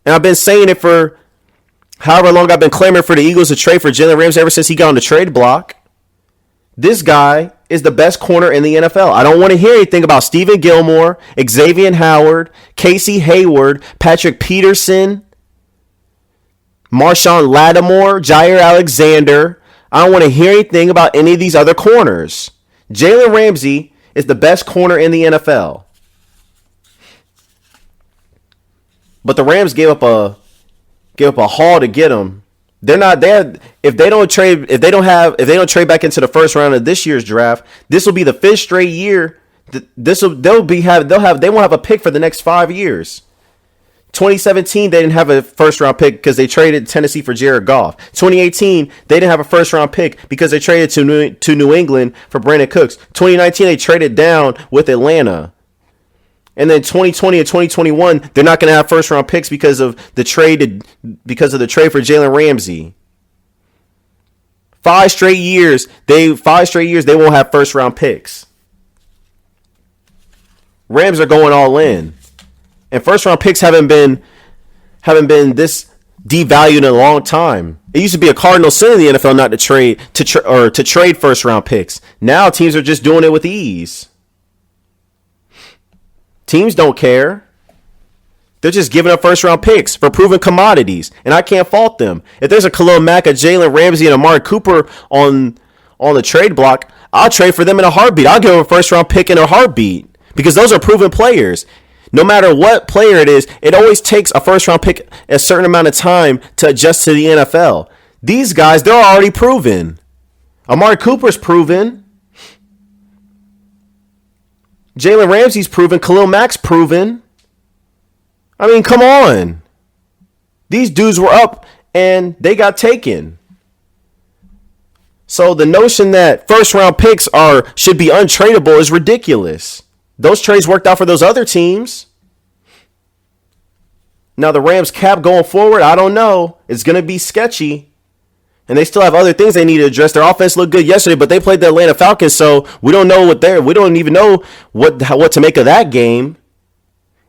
And I've been saying it for however long I've been clamoring for the Eagles to trade for Jalen Ramsey ever since he got on the trade block. This guy is the best corner in the NFL. I don't want to hear anything about Stephen Gilmore, Xavier Howard, Casey Hayward, Patrick Peterson, Marshawn Lattimore, Jair Alexander. I don't want to hear anything about any of these other corners. Jalen Ramsey is the best corner in the NFL. But the Rams gave up a haul to get him. They're not there. If they don't trade back into the first round of this year's draft, this will be the 5th straight year. They won't have a pick for the next 5 years. 2017, they didn't have a first round pick because they traded Tennessee for Jared Goff. 2018, they didn't have a first round pick because they traded to New England for Brandon Cooks. 2019, they traded down with Atlanta. And then 2020 and 2021, they're not going to have first round picks because of the trade for Jalen Ramsey. 5 straight years, they won't have first round picks. Rams are going all in. And first round picks haven't been this devalued in a long time. It used to be a cardinal sin in the NFL not to trade first round picks. Now teams are just doing it with ease. Teams don't care. They're just giving up first-round picks for proven commodities, and I can't fault them. If there's a Khalil Mack, a Jalen Ramsey, and a Amari Cooper on the trade block, I'll trade for them in a heartbeat. I'll give them a first-round pick in a heartbeat because those are proven players. No matter what player it is, it always takes a first-round pick a certain amount of time to adjust to the NFL. These guys, they're already proven. Amari Cooper's proven. Jalen Ramsey's proven. Khalil Mack's proven. I mean, come on. These dudes were up and they got taken. So the notion that first round picks should be untradeable is ridiculous. Those trades worked out for those other teams. Now the Rams cap going forward, I don't know. It's going to be sketchy. And they still have other things they need to address. Their offense looked good yesterday, but they played the Atlanta Falcons, so we don't even know what to make of that game.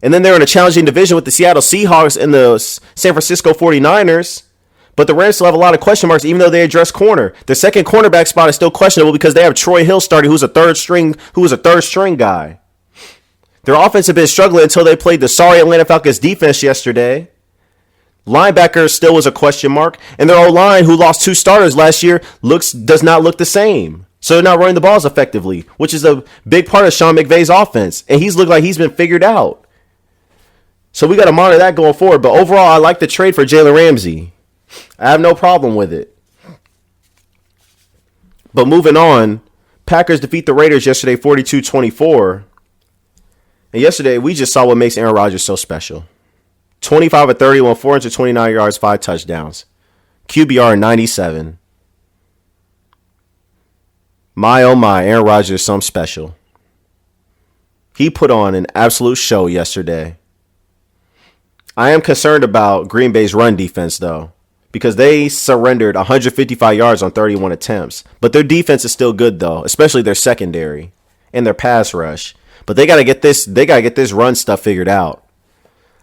And then they're in a challenging division with the Seattle Seahawks and the San Francisco 49ers. But the Rams still have a lot of question marks, even though they address corner. Their second cornerback spot is still questionable because they have Troy Hill starting, who was a third string guy. Their offense had been struggling until they played the sorry Atlanta Falcons defense yesterday. Linebacker still was a question mark, and their O-line, who lost 2 starters last year, does not look the same. So they're not running the balls effectively, which is a big part of Sean McVay's offense, and he's looked like he's been figured out. So we got to monitor that going forward. But overall, I like the trade for Jalen Ramsey. I have no problem with it. But moving on, Packers defeat the Raiders yesterday 42-24. And yesterday, we just saw what makes Aaron Rodgers so special. 25 of 31, 429 yards, 5 touchdowns. QBR 97. My, oh my, Aaron Rodgers is something special. He put on an absolute show yesterday. I am concerned about Green Bay's run defense, though, because they surrendered 155 yards on 31 attempts. But their defense is still good, though, especially their secondary and their pass rush. But they got to get this run stuff figured out.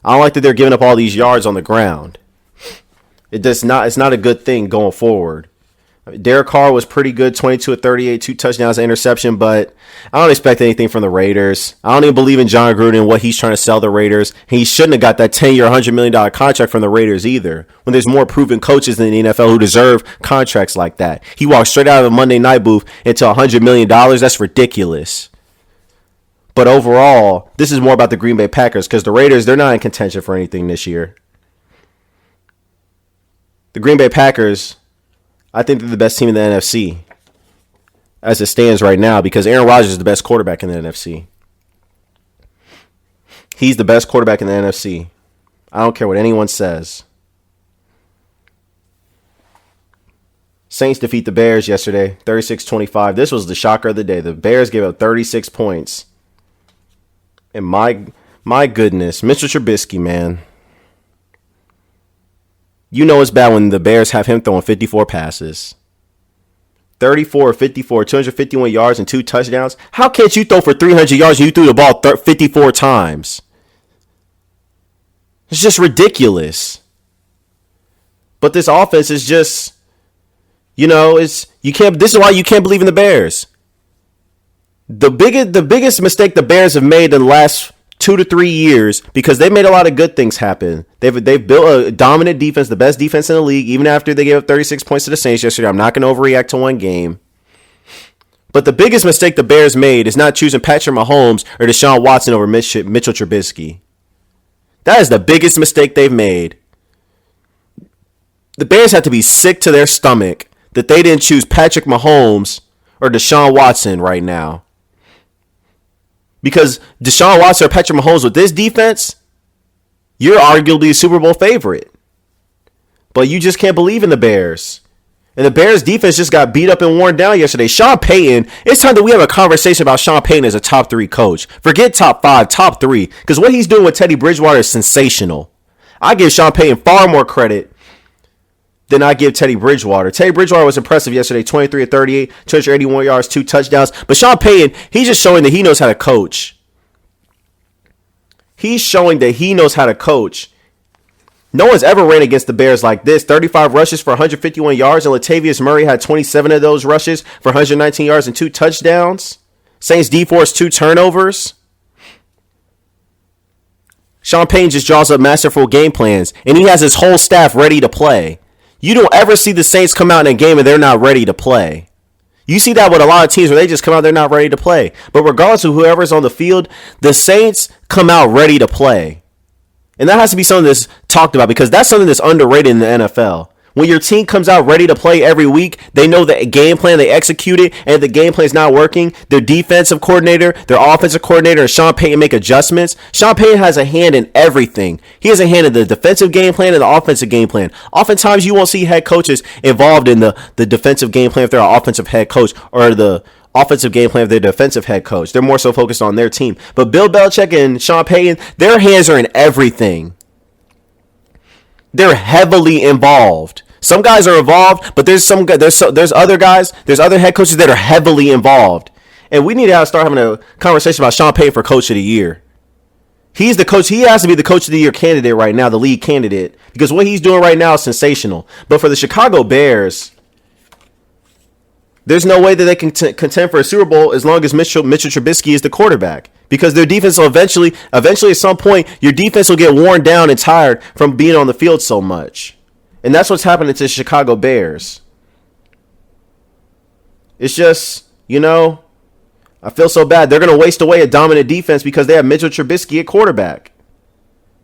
I don't like that they're giving up all these yards on the ground. It's not a good thing going forward. Derek Carr was pretty good, 22 of 38, 2 touchdowns, an interception, but I don't expect anything from the Raiders. I don't even believe in John Gruden and what he's trying to sell the Raiders. He shouldn't have got that 10-year, $100 million contract from the Raiders either, when there's more proven coaches in the NFL who deserve contracts like that. He walked straight out of the Monday Night booth into $100 million. That's ridiculous. But overall, this is more about the Green Bay Packers because the Raiders, they're not in contention for anything this year. The Green Bay Packers, I think they're the best team in the NFC as it stands right now because Aaron Rodgers is the best quarterback in the NFC. He's the best quarterback in the NFC. I don't care what anyone says. Saints defeat the Bears yesterday, 36-25. This was the shocker of the day. The Bears gave up 36 points. And my goodness, Mr. Trubisky, man. You know it's bad when the Bears have him throwing 54 passes. 34 54, 251 yards and 2 touchdowns. How can't you throw for 300 yards and you threw the ball 54 times? It's just ridiculous. But this offense is just, this is why you can't believe in the Bears. The biggest mistake the Bears have made in the last 2 to 3 years, because they made a lot of good things happen. They've built a dominant defense, the best defense in the league, even after they gave up 36 points to the Saints yesterday. I'm not going to overreact to one game. But the biggest mistake the Bears made is not choosing Patrick Mahomes or Deshaun Watson over Mitchell Trubisky. That is the biggest mistake they've made. The Bears have to be sick to their stomach that they didn't choose Patrick Mahomes or Deshaun Watson right now. Because Deshaun Watson or Patrick Mahomes with this defense, you're arguably a Super Bowl favorite. But you just can't believe in the Bears. And the Bears defense just got beat up and worn down yesterday. Sean Payton, it's time that we have a conversation about Sean Payton as a top 3 coach. Forget top 5, top 3. Because what he's doing with Teddy Bridgewater is sensational. I give Sean Payton far more credit than I give Teddy Bridgewater. Teddy Bridgewater was impressive yesterday, 23 of 38, 281 yards, 2 touchdowns. But Sean Payton, he's just showing that he knows how to coach. He's showing that he knows how to coach. No one's ever ran against the Bears like this. 35 rushes for 151 yards, and Latavius Murray had 27 of those rushes for 119 yards and 2 touchdowns. Saints D-forced 2 turnovers. Sean Payton just draws up masterful game plans, and he has his whole staff ready to play. You don't ever see the Saints come out in a game and they're not ready to play. You see that with a lot of teams where they just come out, they're not ready to play. But regardless of whoever's on the field, the Saints come out ready to play. And that has to be something that's talked about because that's something that's underrated in the NFL. When your team comes out ready to play every week, they know the game plan, they execute it, and if the game plan is not working, their defensive coordinator, their offensive coordinator, and Sean Payton make adjustments. Sean Payton has a hand in everything. He has a hand in the defensive game plan and the offensive game plan. Oftentimes, you won't see head coaches involved in the defensive game plan if they're an offensive head coach or the offensive game plan if they're defensive head coach. They're more so focused on their team. But Bill Belichick and Sean Payton, their hands are in everything. They're heavily involved. Some guys are involved, but there's other guys, there's other head coaches that are heavily involved. And we need to start having a conversation about Sean Payton for Coach of the Year. He's the coach. He has to be the Coach of the Year candidate right now, the lead candidate, because what he's doing right now is sensational. But for the Chicago Bears, there's no way that they can contend for a Super Bowl as long as Mitchell Trubisky is the quarterback. Because their defense will eventually at some point, your defense will get worn down and tired from being on the field so much. And that's what's happening to the Chicago Bears. It's just, I feel so bad. They're going to waste away a dominant defense because they have Mitchell Trubisky at quarterback.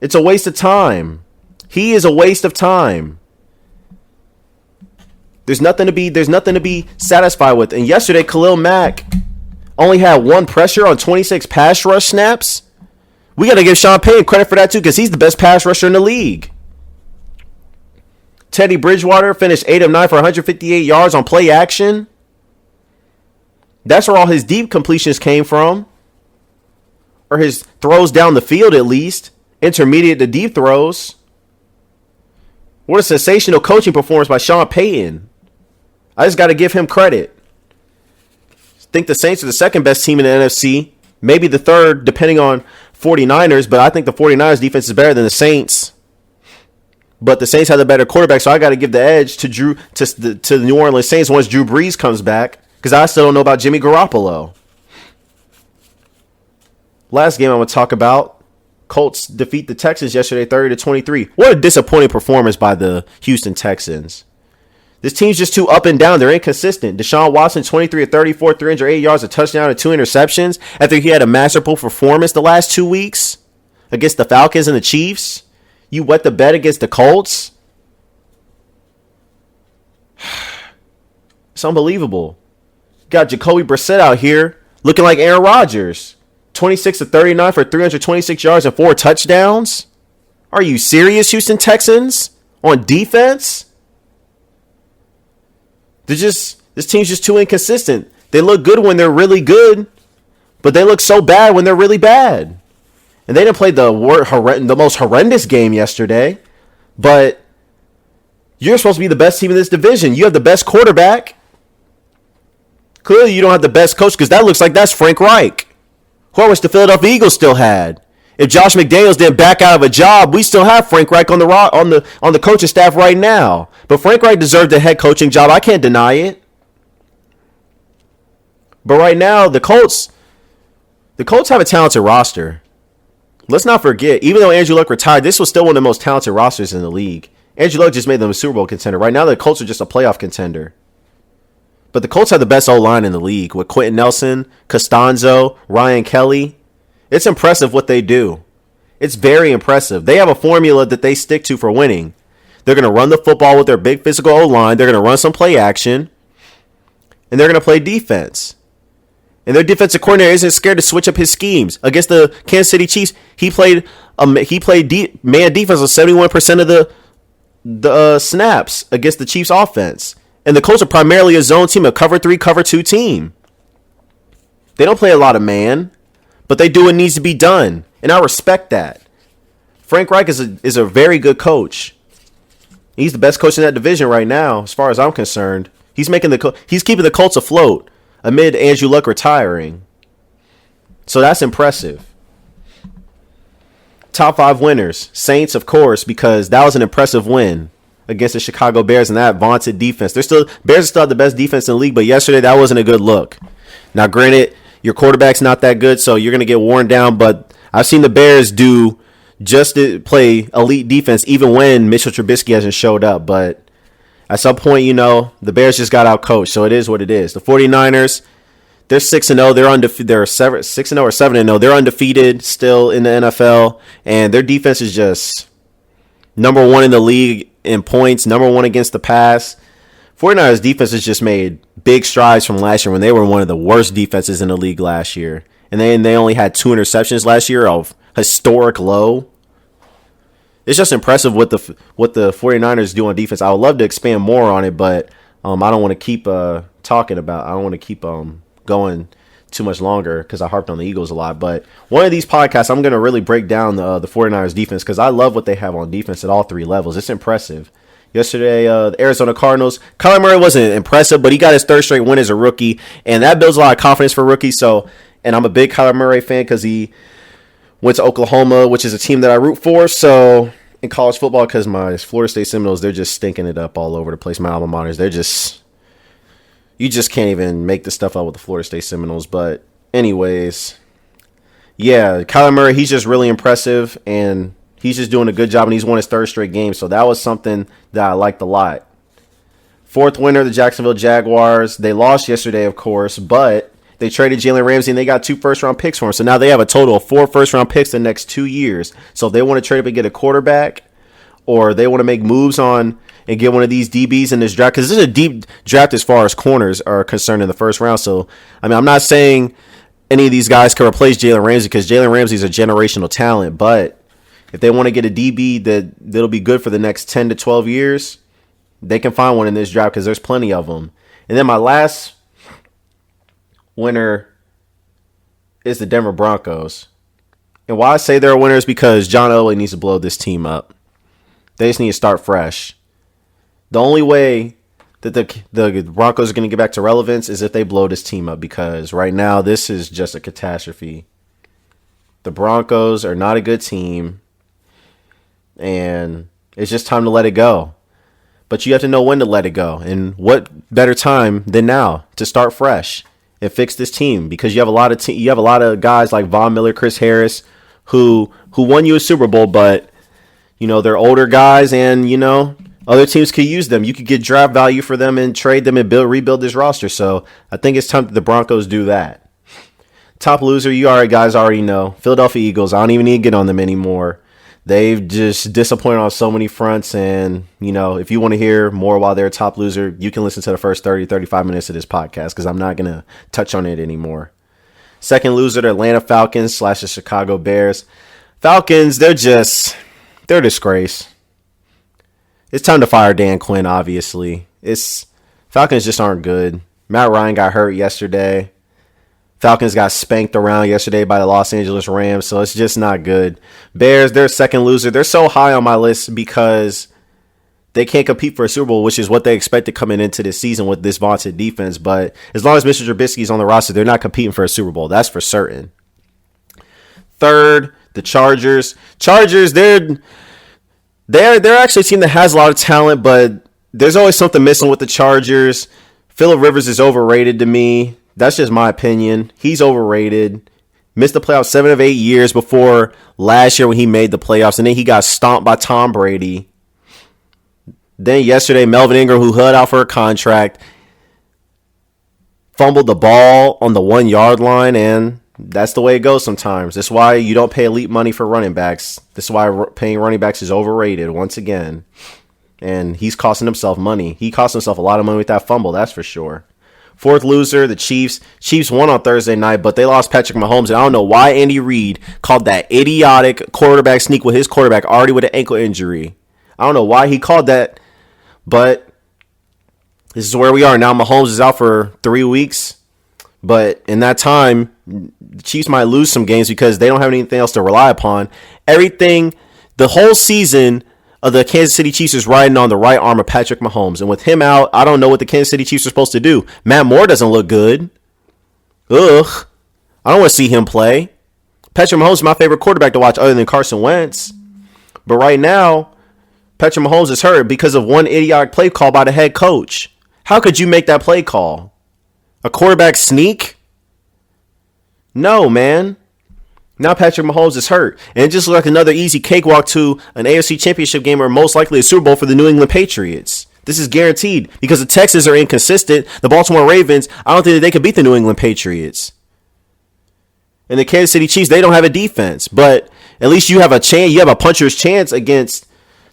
It's a waste of time. He is a waste of time. There's nothing to be satisfied with. And yesterday, Khalil Mack only had one pressure on 26 pass rush snaps. We got to give Sean Payton credit for that too, because he's the best pass rusher in the league. Teddy Bridgewater finished 8 of 9 for 158 yards on play action. That's where all his deep completions came from. Or his throws down the field, at least. Intermediate to deep throws. What a sensational coaching performance by Sean Payton. I just got to give him credit. I think the Saints are the second best team in the NFC. Maybe the third, depending on 49ers. But I think the 49ers defense is better than the Saints. But the Saints have the better quarterback, so I got to give the edge to the New Orleans Saints once Drew Brees comes back, because I still don't know about Jimmy Garoppolo. Last game I'm going to talk about, Colts defeat the Texans yesterday 30-23. What a disappointing performance by the Houston Texans. This team's just too up and down. They're inconsistent. Deshaun Watson, 23 of 34, 308 yards, a touchdown, and 2 interceptions after he had a masterful performance the last 2 weeks against the Falcons and the Chiefs. You wet the bed against the Colts? It's unbelievable. Got Jacoby Brissett out here looking like Aaron Rodgers. 26 of 39 for 326 yards and 4 touchdowns? Are you serious, Houston Texans? On defense? This team's just too inconsistent. They look good when they're really good, but they look so bad when they're really bad. And they didn't play the most horrendous game yesterday. But you're supposed to be the best team in this division. You have the best quarterback. Clearly, you don't have the best coach, because that looks like that's Frank Reich. Who I wish the Philadelphia Eagles still had. If Josh McDaniels didn't back out of a job, we still have Frank Reich on the coaching staff right now. But Frank Reich deserved a head coaching job. I can't deny it. But right now, the Colts have a talented roster. Let's not forget, even though Andrew Luck retired, this was still one of the most talented rosters in the league. Andrew Luck just made them a Super Bowl contender. Right now, the Colts are just a playoff contender. But the Colts have the best O-line in the league with Quentin Nelson, Costanzo, Ryan Kelly. It's impressive what they do. It's very impressive. They have a formula that they stick to for winning. They're going to run the football with their big physical O-line. They're going to run some play action. And they're going to play defense. And their defensive coordinator isn't scared to switch up his schemes. Against the Kansas City Chiefs, he played man defense on 71% of the snaps against the Chiefs offense. And the Colts are primarily a zone team, a cover 3, cover 2 team. They don't play a lot of man, but they do what needs to be done. And I respect that. Frank Reich is a very good coach. He's the best coach in that division right now, as far as I'm concerned. He's keeping the Colts afloat amid Andrew Luck retiring. So that's impressive. Top 5 winners. Saints, of course, because that was an impressive win against the Chicago Bears and that vaunted defense. Bears are still the best defense in the league, but yesterday that wasn't a good look. Now, granted, your quarterback's not that good, so you're going to get worn down, but I've seen the Bears do just to play elite defense even when Mitchell Trubisky hasn't showed up. But at some point, the Bears just got out coached, so it is what it is. The 49ers, they're 6-0. They're undefeated. They're 6-0 or 7-0. They're undefeated still in the NFL, and their defense is just number 1 in the league in points, number 1 against the pass. 49ers defense has just made big strides from last year when they were one of the worst defenses in the league last year. And then they only had 2 interceptions last year, of historic low. It's just impressive what the 49ers do on defense. I would love to expand more on it, but I don't want to keep talking about. I don't want to keep going too much longer because I harped on the Eagles a lot. But one of these podcasts, I'm going to really break down the 49ers defense because I love what they have on defense at all 3 levels. It's impressive. Yesterday, the Arizona Cardinals, Kyler Murray wasn't impressive, but he got his 3rd straight win as a rookie, and that builds a lot of confidence for rookies. And I'm a big Kyler Murray fan because he went to Oklahoma, which is a team that I root for. So in college football, because my Florida State Seminoles, they're just stinking it up all over the place. My alma maters, you just can't even make the stuff up with the Florida State Seminoles. But anyways, yeah, Kyler Murray, he's just really impressive, and he's just doing a good job, and he's won his 3rd straight game. So that was something that I liked a lot. 4th winner, the Jacksonville Jaguars. They lost yesterday, of course, but They traded Jalen Ramsey and they got 2 first-round picks for him. So now they have a total of 4 first-round picks the next 2 years. So if they want to trade up and get a quarterback, or they want to make moves on and get one of these DBs in this draft, because this is a deep draft as far as corners are concerned in the first round. So, I mean, I'm not saying any of these guys can replace Jalen Ramsey, because Jalen Ramsey is a generational talent. But if they want to get a DB that'll be good for the next 10 to 12 years, they can find one in this draft because there's plenty of them. And then my last winner is the Denver Broncos. And why I say they're a winner is because John Elway needs to blow this team up. They just need to start fresh. The only way that the Broncos are going to get back to relevance is if they blow this team up, because right now this is just a catastrophe. The Broncos are not a good team, and it's just time to let it go. But you have to know when to let it go, and what better time than now to start fresh and fix this team, because you have a lot of guys like Von Miller, Chris Harris, who won you a Super Bowl, but you know they're older guys, and you know other teams could use them. You could get draft value for them and trade them and rebuild this roster. So I think it's time that the Broncos do that. Top loser, guys already know. Philadelphia Eagles. I don't even need to get on them anymore. They've just disappointed on so many fronts. And, you know, if you want to hear more while they're a top loser, you can listen to the first 30, 35 minutes of this podcast, because I'm not going to touch on it anymore. Second loser, the Atlanta Falcons / the Chicago Bears. Falcons, they're a disgrace. It's time to fire Dan Quinn, obviously. Falcons just aren't good. Matt Ryan got hurt yesterday. Falcons got spanked around yesterday by the Los Angeles Rams, so it's just not good. Bears, they're second loser. They're so high on my list because they can't compete for a Super Bowl, which is what they expected coming into this season with this vaunted defense. But as long as Mr. Trubisky's on the roster, they're not competing for a Super Bowl. That's for certain. Third, the Chargers. They're actually a team that has a lot of talent, but there's always something missing with the Chargers. Phillip Rivers is overrated to me. That's just my opinion. He's overrated. Missed the playoffs 7 of 8 years before last year when he made the playoffs, and then he got stomped by Tom Brady. Then yesterday, Melvin Ingram, who held out for a contract, fumbled the ball on the 1 yard line, and that's the way it goes sometimes. That's why you don't pay elite money for running backs. This is why paying running backs is overrated once again. And he's costing himself money. He cost himself a lot of money with that fumble, that's for sure. Fourth loser, the Chiefs. Chiefs won on Thursday night, but they lost Patrick Mahomes. And I don't know why Andy Reid called that idiotic quarterback sneak with his quarterback already with an ankle injury. I don't know why he called that, but this is where we are. Now Mahomes is out for 3 weeks. But in that time, the Chiefs might lose some games because they don't have anything else to rely upon. The whole season of the Kansas City Chiefs is riding on the right arm of Patrick Mahomes. And with him out, I don't know what the Kansas City Chiefs are supposed to do. Matt Moore doesn't look good. Ugh. I don't want to see him play. Patrick Mahomes is my favorite quarterback to watch other than Carson Wentz. But right now, Patrick Mahomes is hurt because of one idiotic play call by the head coach. How could you make that play call? A quarterback sneak? No, man. Now Patrick Mahomes is hurt. And it just looks like another easy cakewalk to an AFC Championship game or most likely a Super Bowl for the New England Patriots. This is guaranteed because the Texans are inconsistent. The Baltimore Ravens, I don't think that they could beat the New England Patriots. And the Kansas City Chiefs, they don't have a defense. But at least you have a chance. You have a puncher's chance against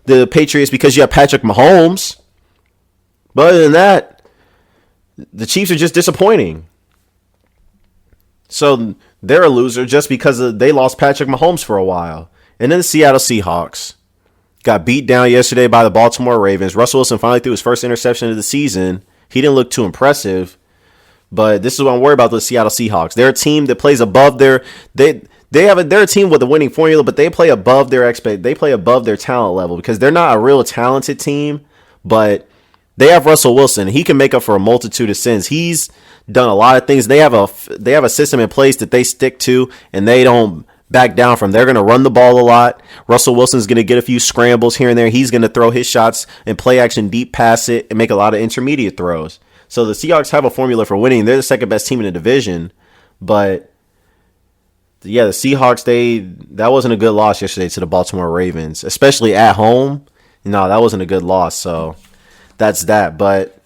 the Patriots because you have Patrick Mahomes. But other than that, the Chiefs are just disappointing. So they're a loser just because they lost Patrick Mahomes for a while. And then the Seattle Seahawks got beat down yesterday by the Baltimore Ravens. Russell Wilson finally threw his first interception of the season. He didn't look too impressive. But this is what I'm worried about, the Seattle Seahawks. They're a team that plays above their they're a team with a winning formula, but they play above their talent level because they're not a real talented team, but they have Russell Wilson. He can make up for a multitude of sins. He's done a lot of things. They have a system in place that they stick to, and they don't back down from. They're going to run the ball a lot. Russell Wilson's going to get a few scrambles here and there. He's going to throw his shots and play action deep pass it and make a lot of intermediate throws. So the Seahawks have a formula for winning. They're the second best team in the division, but yeah, the Seahawks, that wasn't a good loss yesterday to the Baltimore Ravens, especially at home. No, that wasn't a good loss. So that's that. But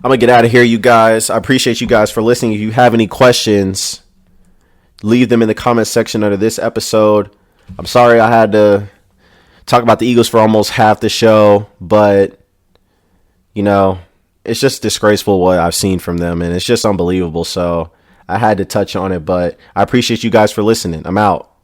I'm going to get out of here, you guys. I appreciate you guys for listening. If you have any questions, leave them in the comment section under this episode. I'm sorry I had to talk about the Eagles for almost half the show, but, you know, it's just disgraceful what I've seen from them, and it's just unbelievable. So I had to touch on it, but I appreciate you guys for listening. I'm out.